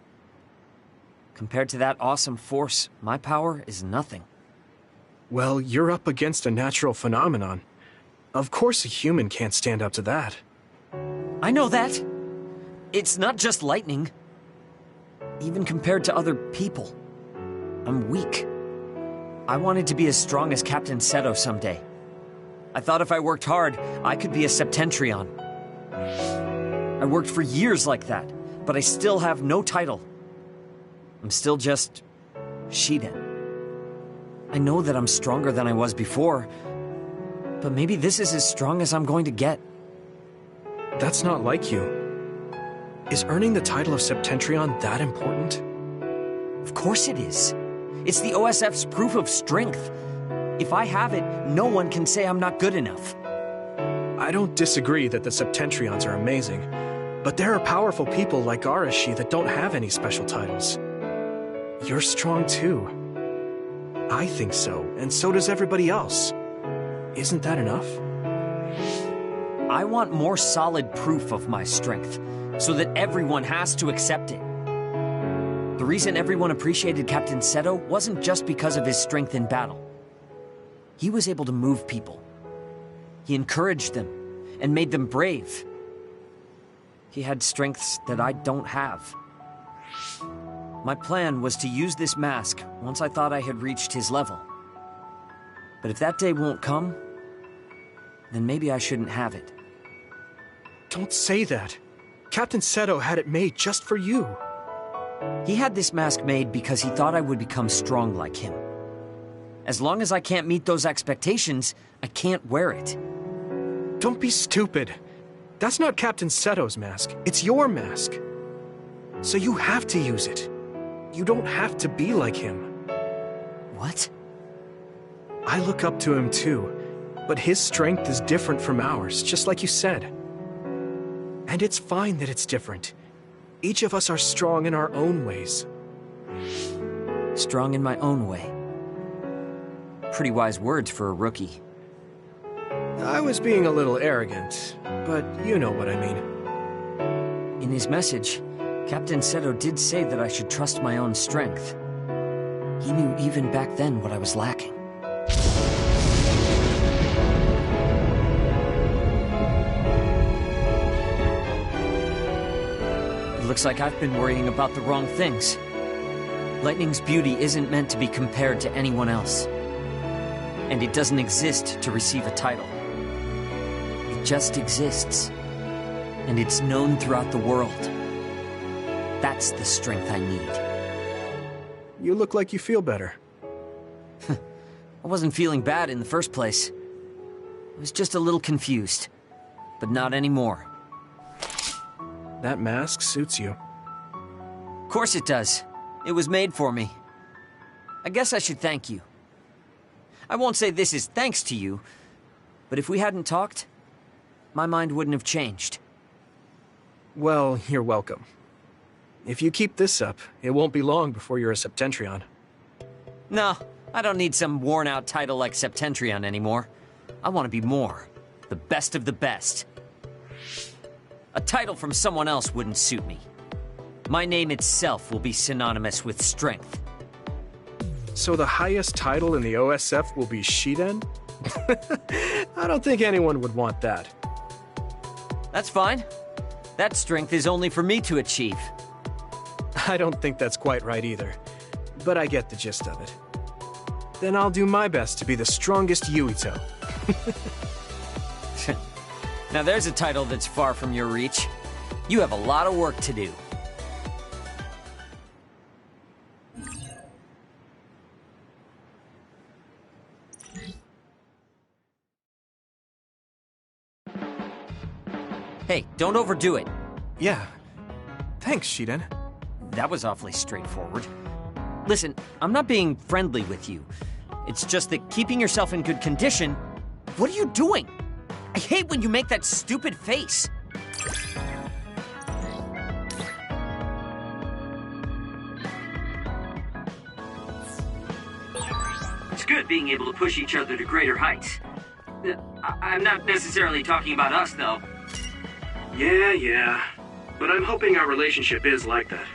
Compared to that awesome force, my power is nothing.
Well, you're up against a natural phenomenon. Of course a human can't stand up to that.
I know that. It's not just lightning. Even compared to other people, I'm weak. I wanted to be as strong as Captain Seto someday. I thought if I worked hard, I could be a Septentrion. I worked for years like that, but I still have no title. I'm still just Shiden. I know that I'm stronger than I was before, but maybe this is as strong as I'm going to get.
That's not like you. Is earning the title of Septentrion that important?
Of course it is. It's the OSF's proof of strength. If I have it, no one can say I'm not good enough.
I don't disagree that the Septentrions are amazing, but there are powerful people like Arashi that don't have any special titles. You're strong too. I think so, and so does everybody else. Isn't that enough?
I want more solid proof of my strength, so that everyone has to accept it. The reason everyone appreciated Captain Seto wasn't just because of his strength in battle. He was able to move people. He encouraged them, and made them brave. He had strengths that I don't have. My plan was to use this mask once I thought I had reached his level. But if that day won't come, then maybe I shouldn't have it.
Don't say that. Captain Seto had it made just for you.
He had this mask made because he thought I would become strong like him. As long as I can't meet those expectations, I can't wear it.
Don't be stupid. That's not Captain Seto's mask. It's your mask. So you have to use it. You don't have to be like him.
What?
I look up to him too, but his strength is different from ours, just like you said. And it's fine that it's different. Each of us are strong in our own ways.
Strong in my own way. Pretty wise words for a rookie.
I was being a little arrogant, but you know what I mean.
In his message, Captain Seto did say that I should trust my own strength. He knew even back then what I was lacking. It looks like I've been worrying about the wrong things. Lightning's beauty isn't meant to be compared to anyone else. And it doesn't exist to receive a title. It just exists. And it's known throughout the world. That's the strength I need.
You look like you feel better.
I wasn't feeling bad in the first place. I was just a little confused. But not anymore.
That mask suits you.
Of course it does. It was made for me. I guess I should thank you. I won't say this is thanks to you, but if we hadn't talked, my mind wouldn't have changed.
Well, you're welcome. If you keep this up, it won't be long before you're a Septentrion.
No, I don't need some worn-out title like Septentrion anymore. I want to be more. The best of the best. A title from someone else wouldn't suit me. My name itself will be synonymous with strength.
So the highest title in the OSF will be Shiden? I don't think anyone would want that.
That's fine. That strength is only for me to achieve.
I don't think that's quite right either, but I get the gist of it. Then I'll do my best to be the strongest Yuito.
Now there's a title that's far from your reach. You have a lot of work to do. Hey, don't overdo it.
Yeah. Thanks, Shiden.
That was awfully straightforward. Listen, I'm not being friendly with you. It's just that keeping yourself in good condition... What are you doing? I hate when you make that stupid face.
It's good being able to push each other to greater heights. I'm not necessarily talking about us, though.
Yeah. But I'm hoping our relationship is like that.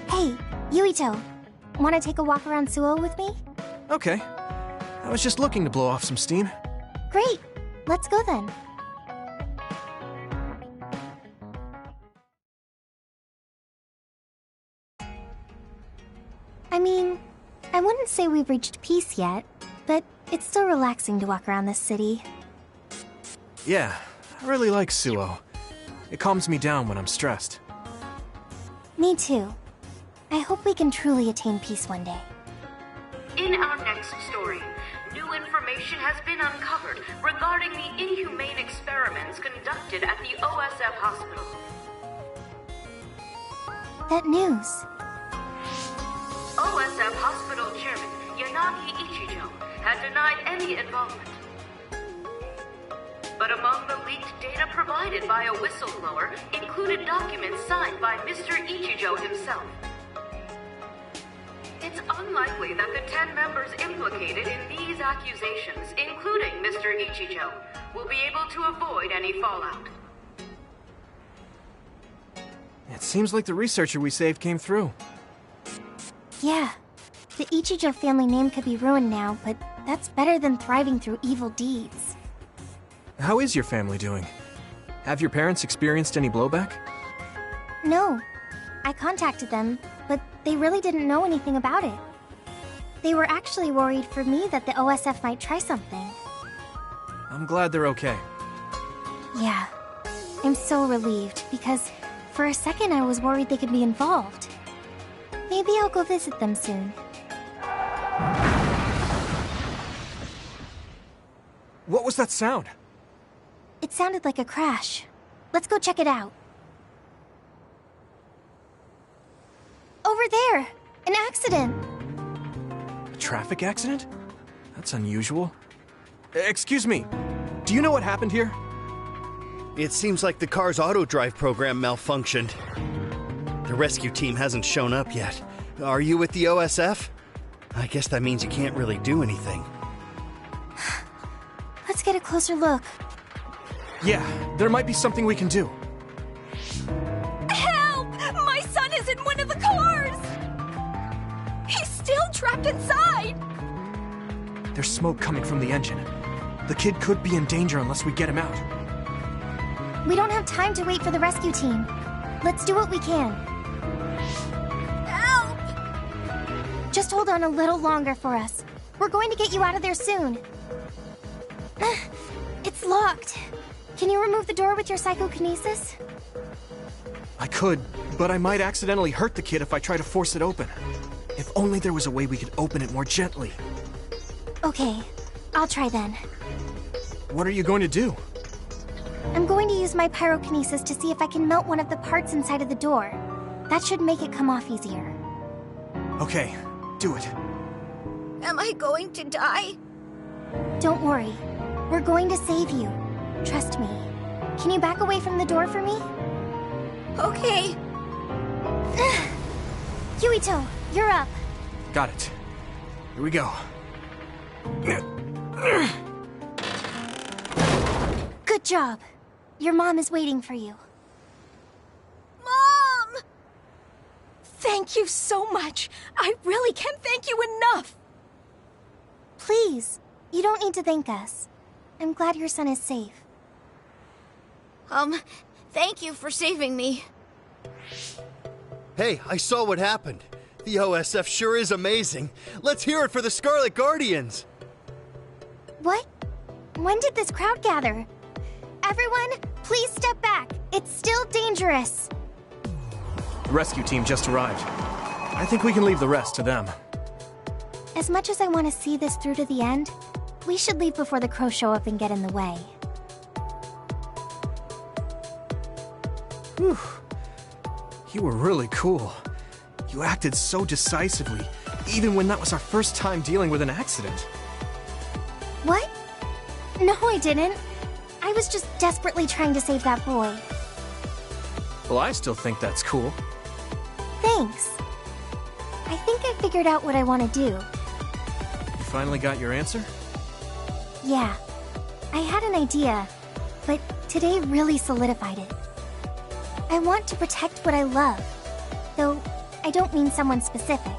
Hey, Yuito, want to take a walk around Suo with me?
Okay. I was just looking to blow off some steam.
Great, let's go then. I mean, I wouldn't say we've reached peace yet, but it's still relaxing to walk around this city.
Yeah, I really like Suo. It calms me down when I'm stressed.
Me too. I hope we can truly attain peace one day.
In our next story, new information has been uncovered regarding the inhumane experiments conducted at the OSF hospital.
That news.
OSF hospital chairman Yanagi Ichijo had denied any involvement. But among the leaked data provided by a whistleblower included documents signed by Mr. Ichijo himself. It's unlikely that the 10 members implicated in these accusations, including Mr. Ichijo, will be able to avoid any fallout.
It seems like the researcher we saved came through.
Yeah. The Ichijo family name could be ruined now, but that's better than thriving through evil deeds.
How is your family doing? Have your parents experienced any blowback?
No. I contacted them, but they really didn't know anything about it. They were actually worried for me that the OSF might try something.
I'm glad they're okay.
Yeah. I'm so relieved, because for a second I was worried they could be involved. Maybe I'll go visit them soon.
What was that sound?
It sounded like a crash. Let's go check it out. Over there! An accident!
A traffic accident? That's unusual. Excuse me, do you know what happened here?
It seems like the car's auto-drive program malfunctioned. The rescue team hasn't shown up yet. Are you with the OSF? I guess that means you can't really do anything.
Let's get a closer look.
Yeah, there might be something we can do.
Help! My son is in one of the cars! He's still trapped inside!
There's smoke coming from the engine. The kid could be in danger unless we get him out.
We don't have time to wait for the rescue team. Let's do what we can.
Help!
Just hold on a little longer for us. We're going to get you out of there soon. It's locked. Can you remove the door with your psychokinesis?
I could, but I might accidentally hurt the kid if I try to force it open. If only there was a way we could open it more gently.
Okay, I'll try then.
What are you going to do?
I'm going to use my pyrokinesis to see if I can melt one of the parts inside of the door. That should make it come off easier.
Okay, do it.
Am I going to die?
Don't worry. We're going to save you. Trust me. Can you back away from the door for me?
Okay.
Yuito, you're up.
Got it. Here we go.
Good job. Your mom is waiting for you.
Mom! Thank you so much. I really can't thank you enough.
Please, you don't need to thank us. I'm glad your son is safe.
Thank you for saving me.
Hey, I saw what happened. The OSF sure is amazing. Let's hear it for the Scarlet Guardians.
What? When did this crowd gather? Everyone, please step back. It's still dangerous.
The rescue team just arrived. I think we can leave the rest to them.
As much as I want to see this through to the end, we should leave before the crows show up and get in the way.
Whew. You were really cool. You acted so decisively, even when that was our first time dealing with an accident.
What? No, I didn't. I was just desperately trying to save that boy.
Well, I still think that's cool.
Thanks. I think I figured out what I want to do.
You finally got your answer?
Yeah. I had an idea, but today really solidified it. I want to protect what I love, though I don't mean someone specific.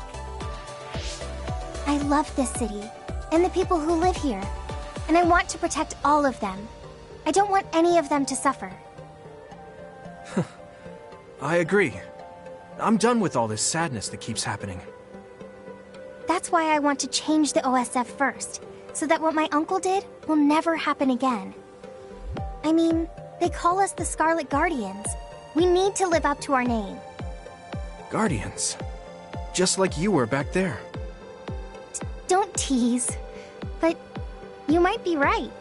I love this city, and the people who live here, and I want to protect all of them. I don't want any of them to suffer.
I agree. I'm done with all this sadness that keeps happening.
That's why I want to change the OSF first, so that what my uncle did will never happen again. I mean, They call us the Scarlet Guardians. We need to live up to our name.
Guardians. Just like you were back there.
Don't tease. But you might be right.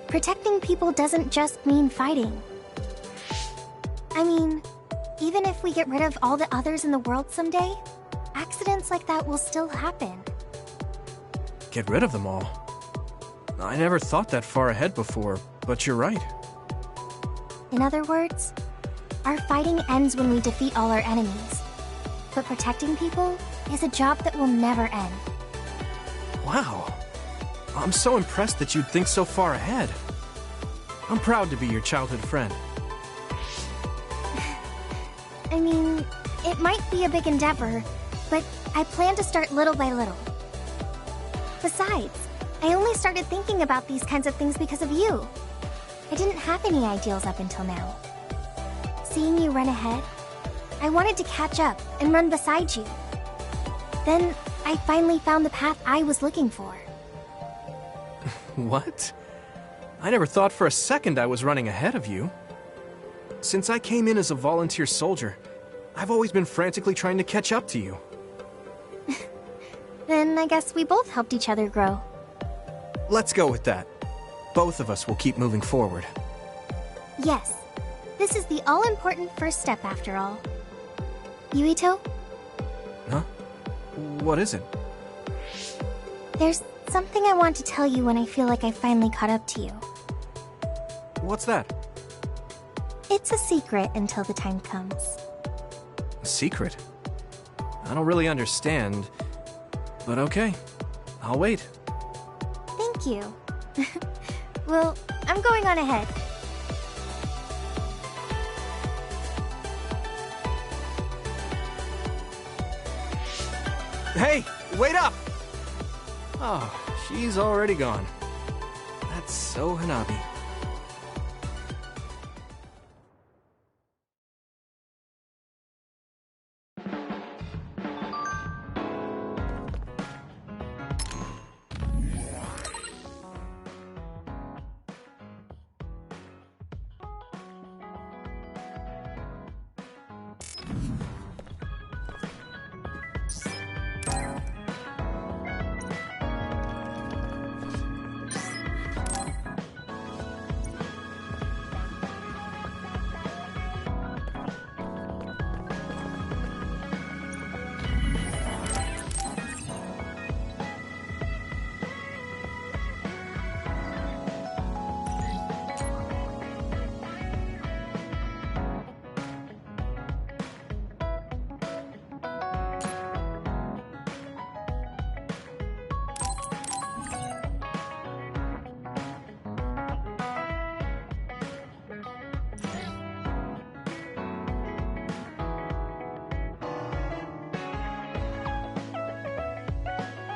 Protecting people doesn't just mean fighting. I mean, even if we get rid of all the others in the world someday, accidents like that will still happen.
Get rid of them all? I never thought that far ahead before, but you're right.
In other words, our fighting ends when we defeat all our enemies. But protecting people is a job that will never end.
Wow. I'm so impressed that you'd think so far ahead. I'm proud to be your childhood friend.
I mean, it might be a big endeavor, but I plan to start little by little. Besides, I only started thinking about these kinds of things because of you. I didn't have any ideals up until now. Seeing you run ahead, I wanted to catch up and run beside you. Then, I finally found the path I was looking for.
What? I never thought for a second I was running ahead of you. Since I came in as a volunteer soldier, I've always been frantically trying to catch up to you.
Then I guess we both helped each other grow.
Let's go with that. Both of us will keep moving forward.
Yes. This is the all-important first step after all. Yuito?
Huh? What is it?
There's something I want to tell you when I feel like I finally caught up to you.
What's that?
It's a secret until the time comes.
A secret? I don't really understand, but okay. I'll wait.
Thank you. Well, I'm going on ahead.
Hey, wait up! Oh, she's already gone. That's so Hanabi.